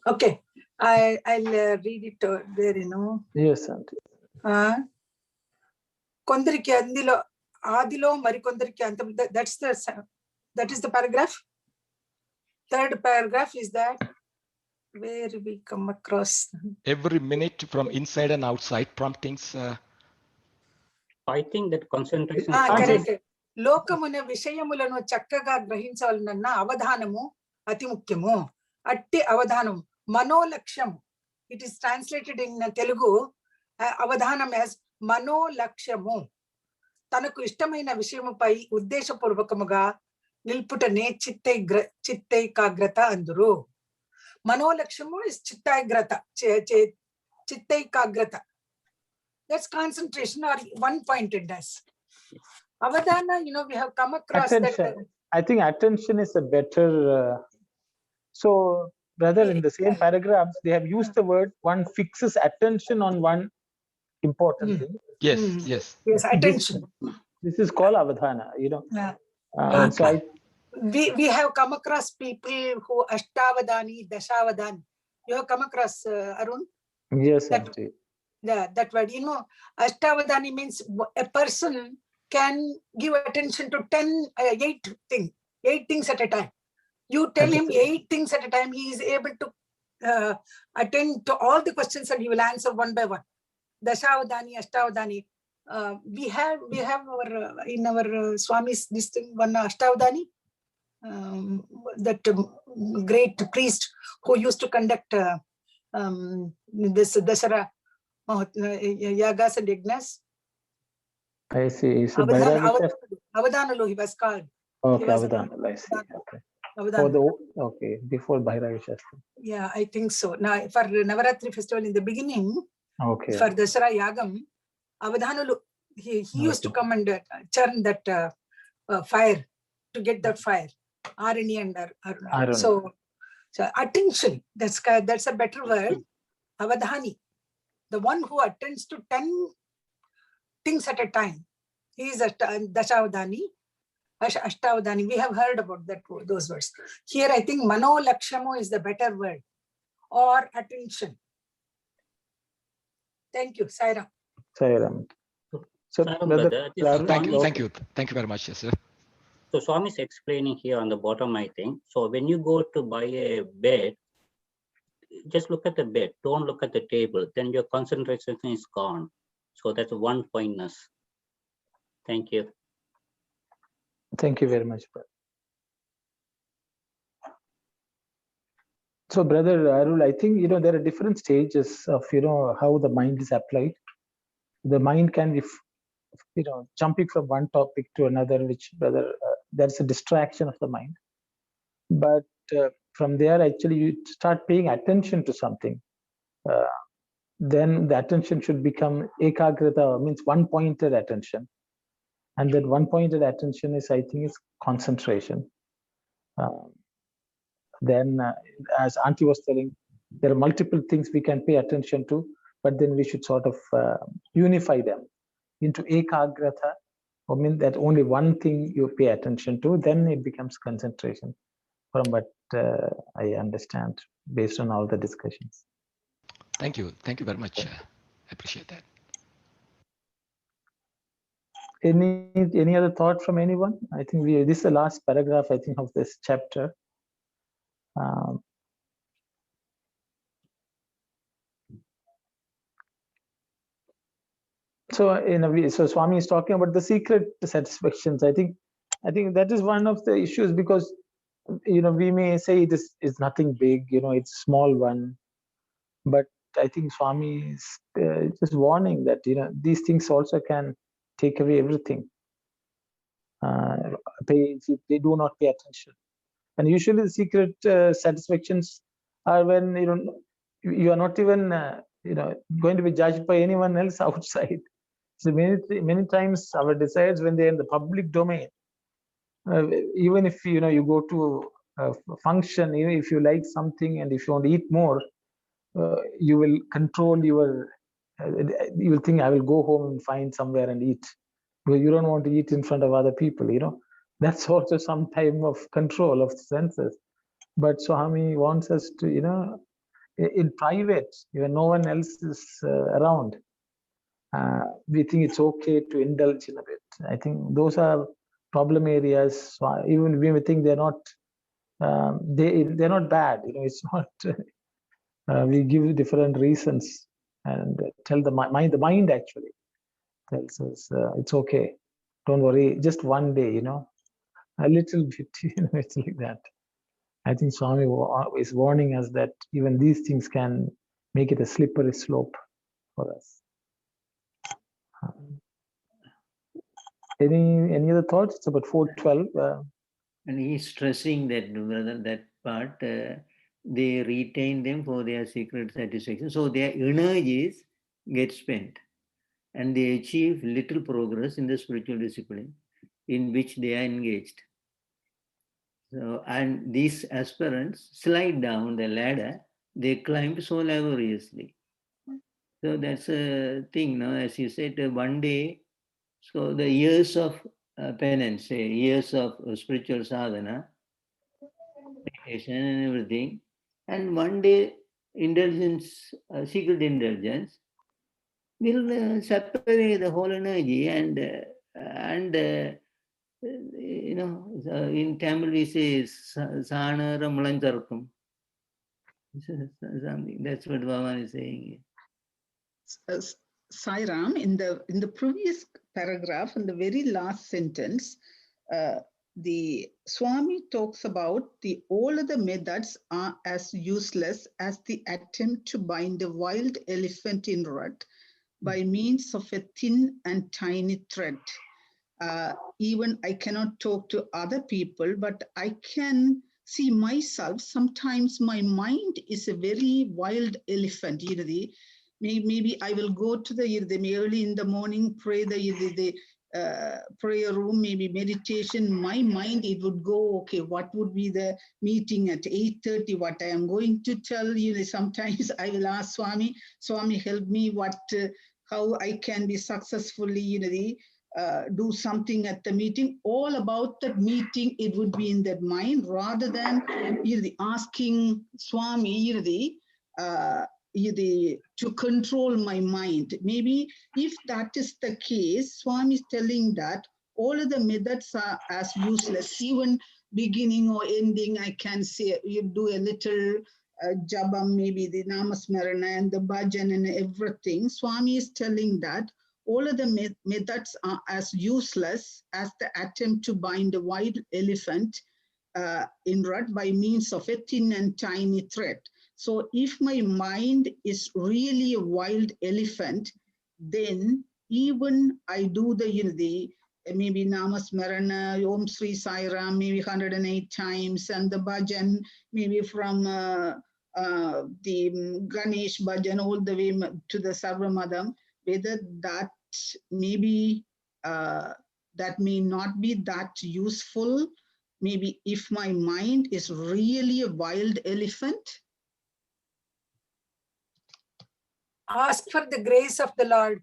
Okay, I'll read it there, you know. Yes, Auntie. Kondariki andilo adilo mari kondariki antam. That is the paragraph. Third paragraph is that where we come across. Every minute from inside and outside promptings. I think that concentration. Correct. లోకమున విషయములను చక్కగా గ్రహించవలనన్న అవధానము అతి ముఖ్యము. అట్టి అవధానం మనోలక్ష్యం. It is translated in Telugu Avadhanam as మనోలక్ష్యము. తనకు ఇష్టమైన విషయముపై ఉద్దేశపూర్వకముగా నిల్పుటనే చిత్తైకాగ్రత అందురు. మనోలక్ష్యము is చిత్తైకాగ్రత. That's concentration or one-pointedness. Avadana, you know, we have come across attention. that. I think attention is a better. So, brother, in the same paragraphs, they have used the word one fixes attention on one important thing. Yes. Yes, attention. This is called avadhana, you know. So we have come across people who ashtavadani, dashavadani. You have come across Arun? Yes, that word, you know, ashtavadani means a person can give attention to 8 things at a time. You tell him 8 things at a time, he is able to attend to all the questions and he will answer one by one. Dashavadani, ashtavadani. We have our in our Swami's this thing, one ashtavadani, that great priest who used to conduct this Dasara yagas and yagnas. I see. Avadanalu he was called. Okay, Avadanalu, I see. Okay. Before Bhairava Shastri. Yeah, I think so. Now for Navaratri festival in the beginning, okay, for Dasara Yagam, Avadanalu, he used to come and churn that fire to get that fire. Arani and Aruna. So attention, that's a better word. Avadhani, the one who attends to 10 things at a time. He is a Dashavadani, Ashtavadani. We have heard about those words. Here I think Mano Lakshamo is the better word, or attention. Thank you, Sairam. Sairam. So, thank you very much, sir. So Swami is explaining here on the bottom, I think. So when you go to buy a bed, just look at the bed. Don't look at the table. Then your concentration is gone. So that's one pointness. Thank you. Thank you very much, brother. So, brother Arul, I think, you know, there are different stages of, you know, how the mind is applied. The mind can be, you know, jumping from one topic to another, which, brother, there's a distraction of the mind. But from there, actually, you start paying attention to something. Then the attention should become ekagrata, means one-pointed attention. And that one-pointed attention is, I think, is concentration. Then, as Auntie was telling, there are multiple things we can pay attention to, but then we should sort of unify them into ekagrata, or mean that only one thing you pay attention to, then it becomes concentration, from what I understand based on all the discussions. Thank you very much. I appreciate that. Any other thought from anyone? I think this is the last paragraph, I think, of this chapter. So in a way, so Swami is talking about the secret satisfactions. I think that is one of the issues, because we may say this is nothing big, it's small one, but I think Swami is just warning that these things also can take away everything. If they do not pay attention, and usually the secret satisfactions are when you are not even going to be judged by anyone else outside. So many times our desires, when they're in the public domain, even if you go to a function, even if you like something and if you want to eat more, you will control your. You will think, I will go home and find somewhere and eat, because you don't want to eat in front of other people. That's also some type of control of the senses. But Swami wants us to, in private, when no one else is around, we think it's okay to indulge in a bit. I think those are problem areas. Even we think they're not, they're not bad. It's not. We give different reasons and tell the mind actually tells us it's okay. Don't worry. Just one day, a little bit. It's like that. I think Swami is warning us that even these things can make it a slippery slope for us. Any other thoughts? It's about 4:12. And he's stressing that, brother, that part, they retain them for their secret satisfaction. So their energies get spent and they achieve little progress in the spiritual discipline in which they are engaged. So, and these aspirants slide down the ladder, they climb so laboriously. So that's a thing, as you said, one day, so the years of penance, years of spiritual sadhana, meditation and everything, and one day indulgence, secret indulgence, will separate the whole energy and in Tamil we say Sanara Mulanjarkum. Something. That's what Bhagawan is saying. Sai Ram, in the previous paragraph, in the very last sentence, the Swami talks about all of the methods are as useless as the attempt to bind a wild elephant in rut by means of a thin and tiny thread. Even I cannot talk to other people, but I can see myself. Sometimes my mind is a very wild elephant. Maybe I will go to the early in the morning, pray the prayer room, maybe meditation. My mind, it would go, okay, what would be the meeting at 8:30, what I am going to tell you. Sometimes I will ask Swami, help me, how I can be successfully, do something at the meeting. All about that meeting, it would be in that mind, rather than asking Swami to control my mind. Maybe if that is the case, Swami is telling that all of the methods are as useless. Even beginning or ending, I can say, you do a little jabam, maybe the namasmarana and the bhajan and everything. Swami is telling that all of the methods are as useless as the attempt to bind a wild elephant in rut by means of a thin and tiny thread. So if my mind is really a wild elephant, then even I do the maybe Namasmarana, Om Sri Sai Ram, maybe 108 times, and the bhajan, maybe from the Ganesh bhajan all the way to the Sarvamadam, whether that maybe that may not be that useful. Maybe if my mind is really a wild elephant. Ask for the grace of the Lord.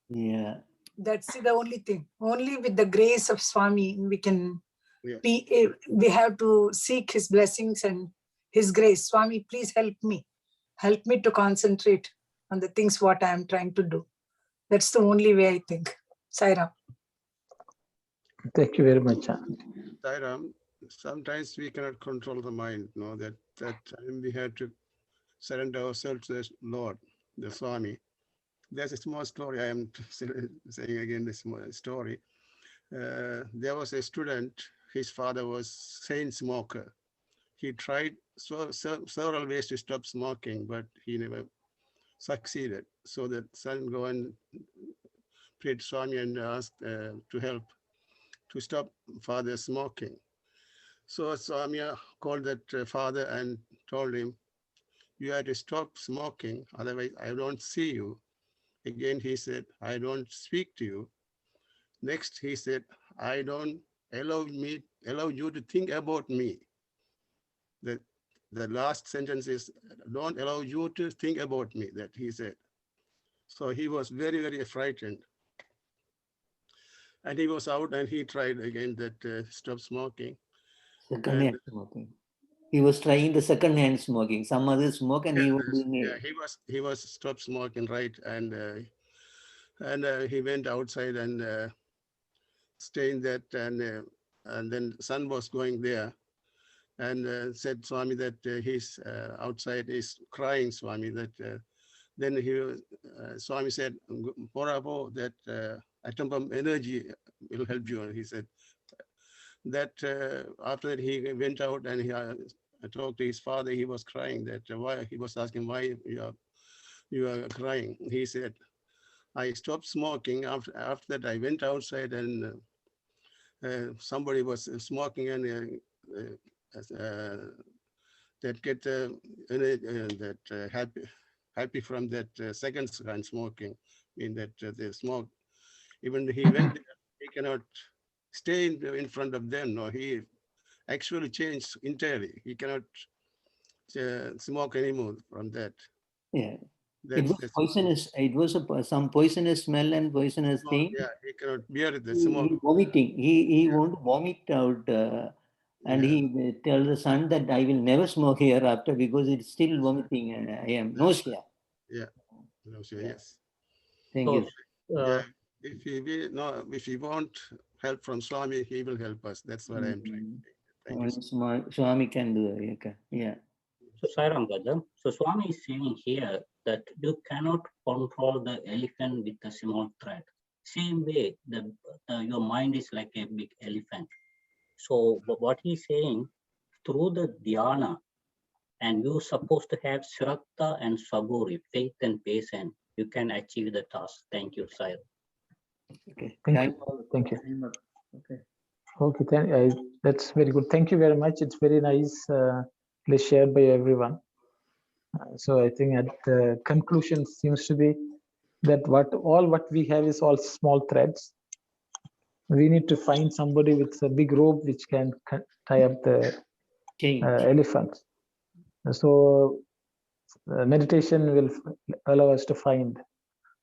Yeah. That's the only thing. Only with the grace of Swami we can Yeah. we have to seek his blessings and his grace. Swami, please help me. Help me to concentrate on the things what I am trying to do. That's the only way, I think. Sai Ram. Thank you very much. Sai Ram, sometimes we cannot control the mind. No, that time we have to surrender ourselves to the Lord, the Swami. There's a small story. I am saying again this story. There was a student. His father was chain smoker. He tried several ways to stop smoking, but he never succeeded. So the son go and prayed Swami and asked to help to stop father smoking. So Swami called that father and told him, "You have to stop smoking, otherwise I don't see you." Again, he said, "I don't speak to you." Next, he said, "I don't allow you to think about me." The last sentence is, "Don't allow you to think about me," that he said. So he was very, very frightened. And he was out and he tried again that stop smoking. Second-hand smoking. He was trying the second-hand smoking. Some others smoke and he was doing it. Yeah, he was stopped smoking, right? And he went outside and staying that, and then son was going there, and said Swami that he's outside is crying, Swami. That then Swami said, "Porabo, that atom bomb energy will help you." And he said that after that he went out and he talked to his father. He was crying. That why he was asking why you are crying. He said, "I stopped smoking. After that I went outside and somebody was smoking and that get that happy from that second hand smoking, in that they smoke. Even he went there, he cannot stay in front of them. No, he actually changed entirely. He cannot smoke anymore from that." Yeah. It was poisonous. It was some poisonous smell and poisonous thing. Yeah, he cannot bear it. The He smoke. vomiting. He won't vomit out, and he tell the son that I will never smoke hereafter because it's still vomiting and I am nausea. Yeah, nausea. Yes. Thank you. Yeah, if he want help from Swami, he will help us. That's what I am trying to say. Thank you. Swami can do it. Okay. Yeah. So Sai Ram brother, so Swami is saying here that you cannot control the elephant with a small thread. Same way, your mind is like a big elephant. So what he's saying, through the dhyana, and you're supposed to have shraddha and saburi, faith and patience, you can achieve the task. Thank you, Sai Ram. Okay. Thank you. Okay, that's very good. Thank you very much. It's very nice shared by everyone. So I think at the conclusion seems to be that what we have is all small threads. We need to find somebody with a big rope which can tie up the elephant. So meditation will allow us to find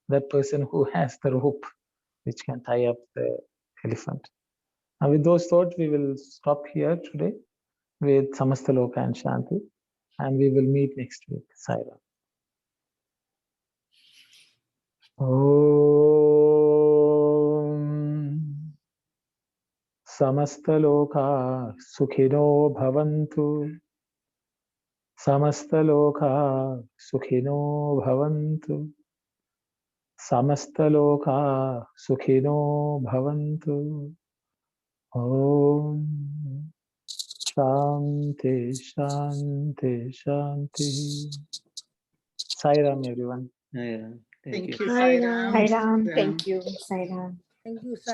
that person who has the rope which can tie up the elephant. And with those thoughts, we will stop here today with Samasta Loka and Shanti, and we will meet next week. Sai Ram. Om Samasta Loka Sukhino Bhavantu. Samasta Loka Sukhino Bhavantu. Samasta Loka Sukhino Bhavantu. Om Shanti, Shanti, Shanti. Sai Ram, everyone. Sai Ram. Thank you, Sai Sai Ram. Ram. Thank you, Sai Ram. Thank you, Sai.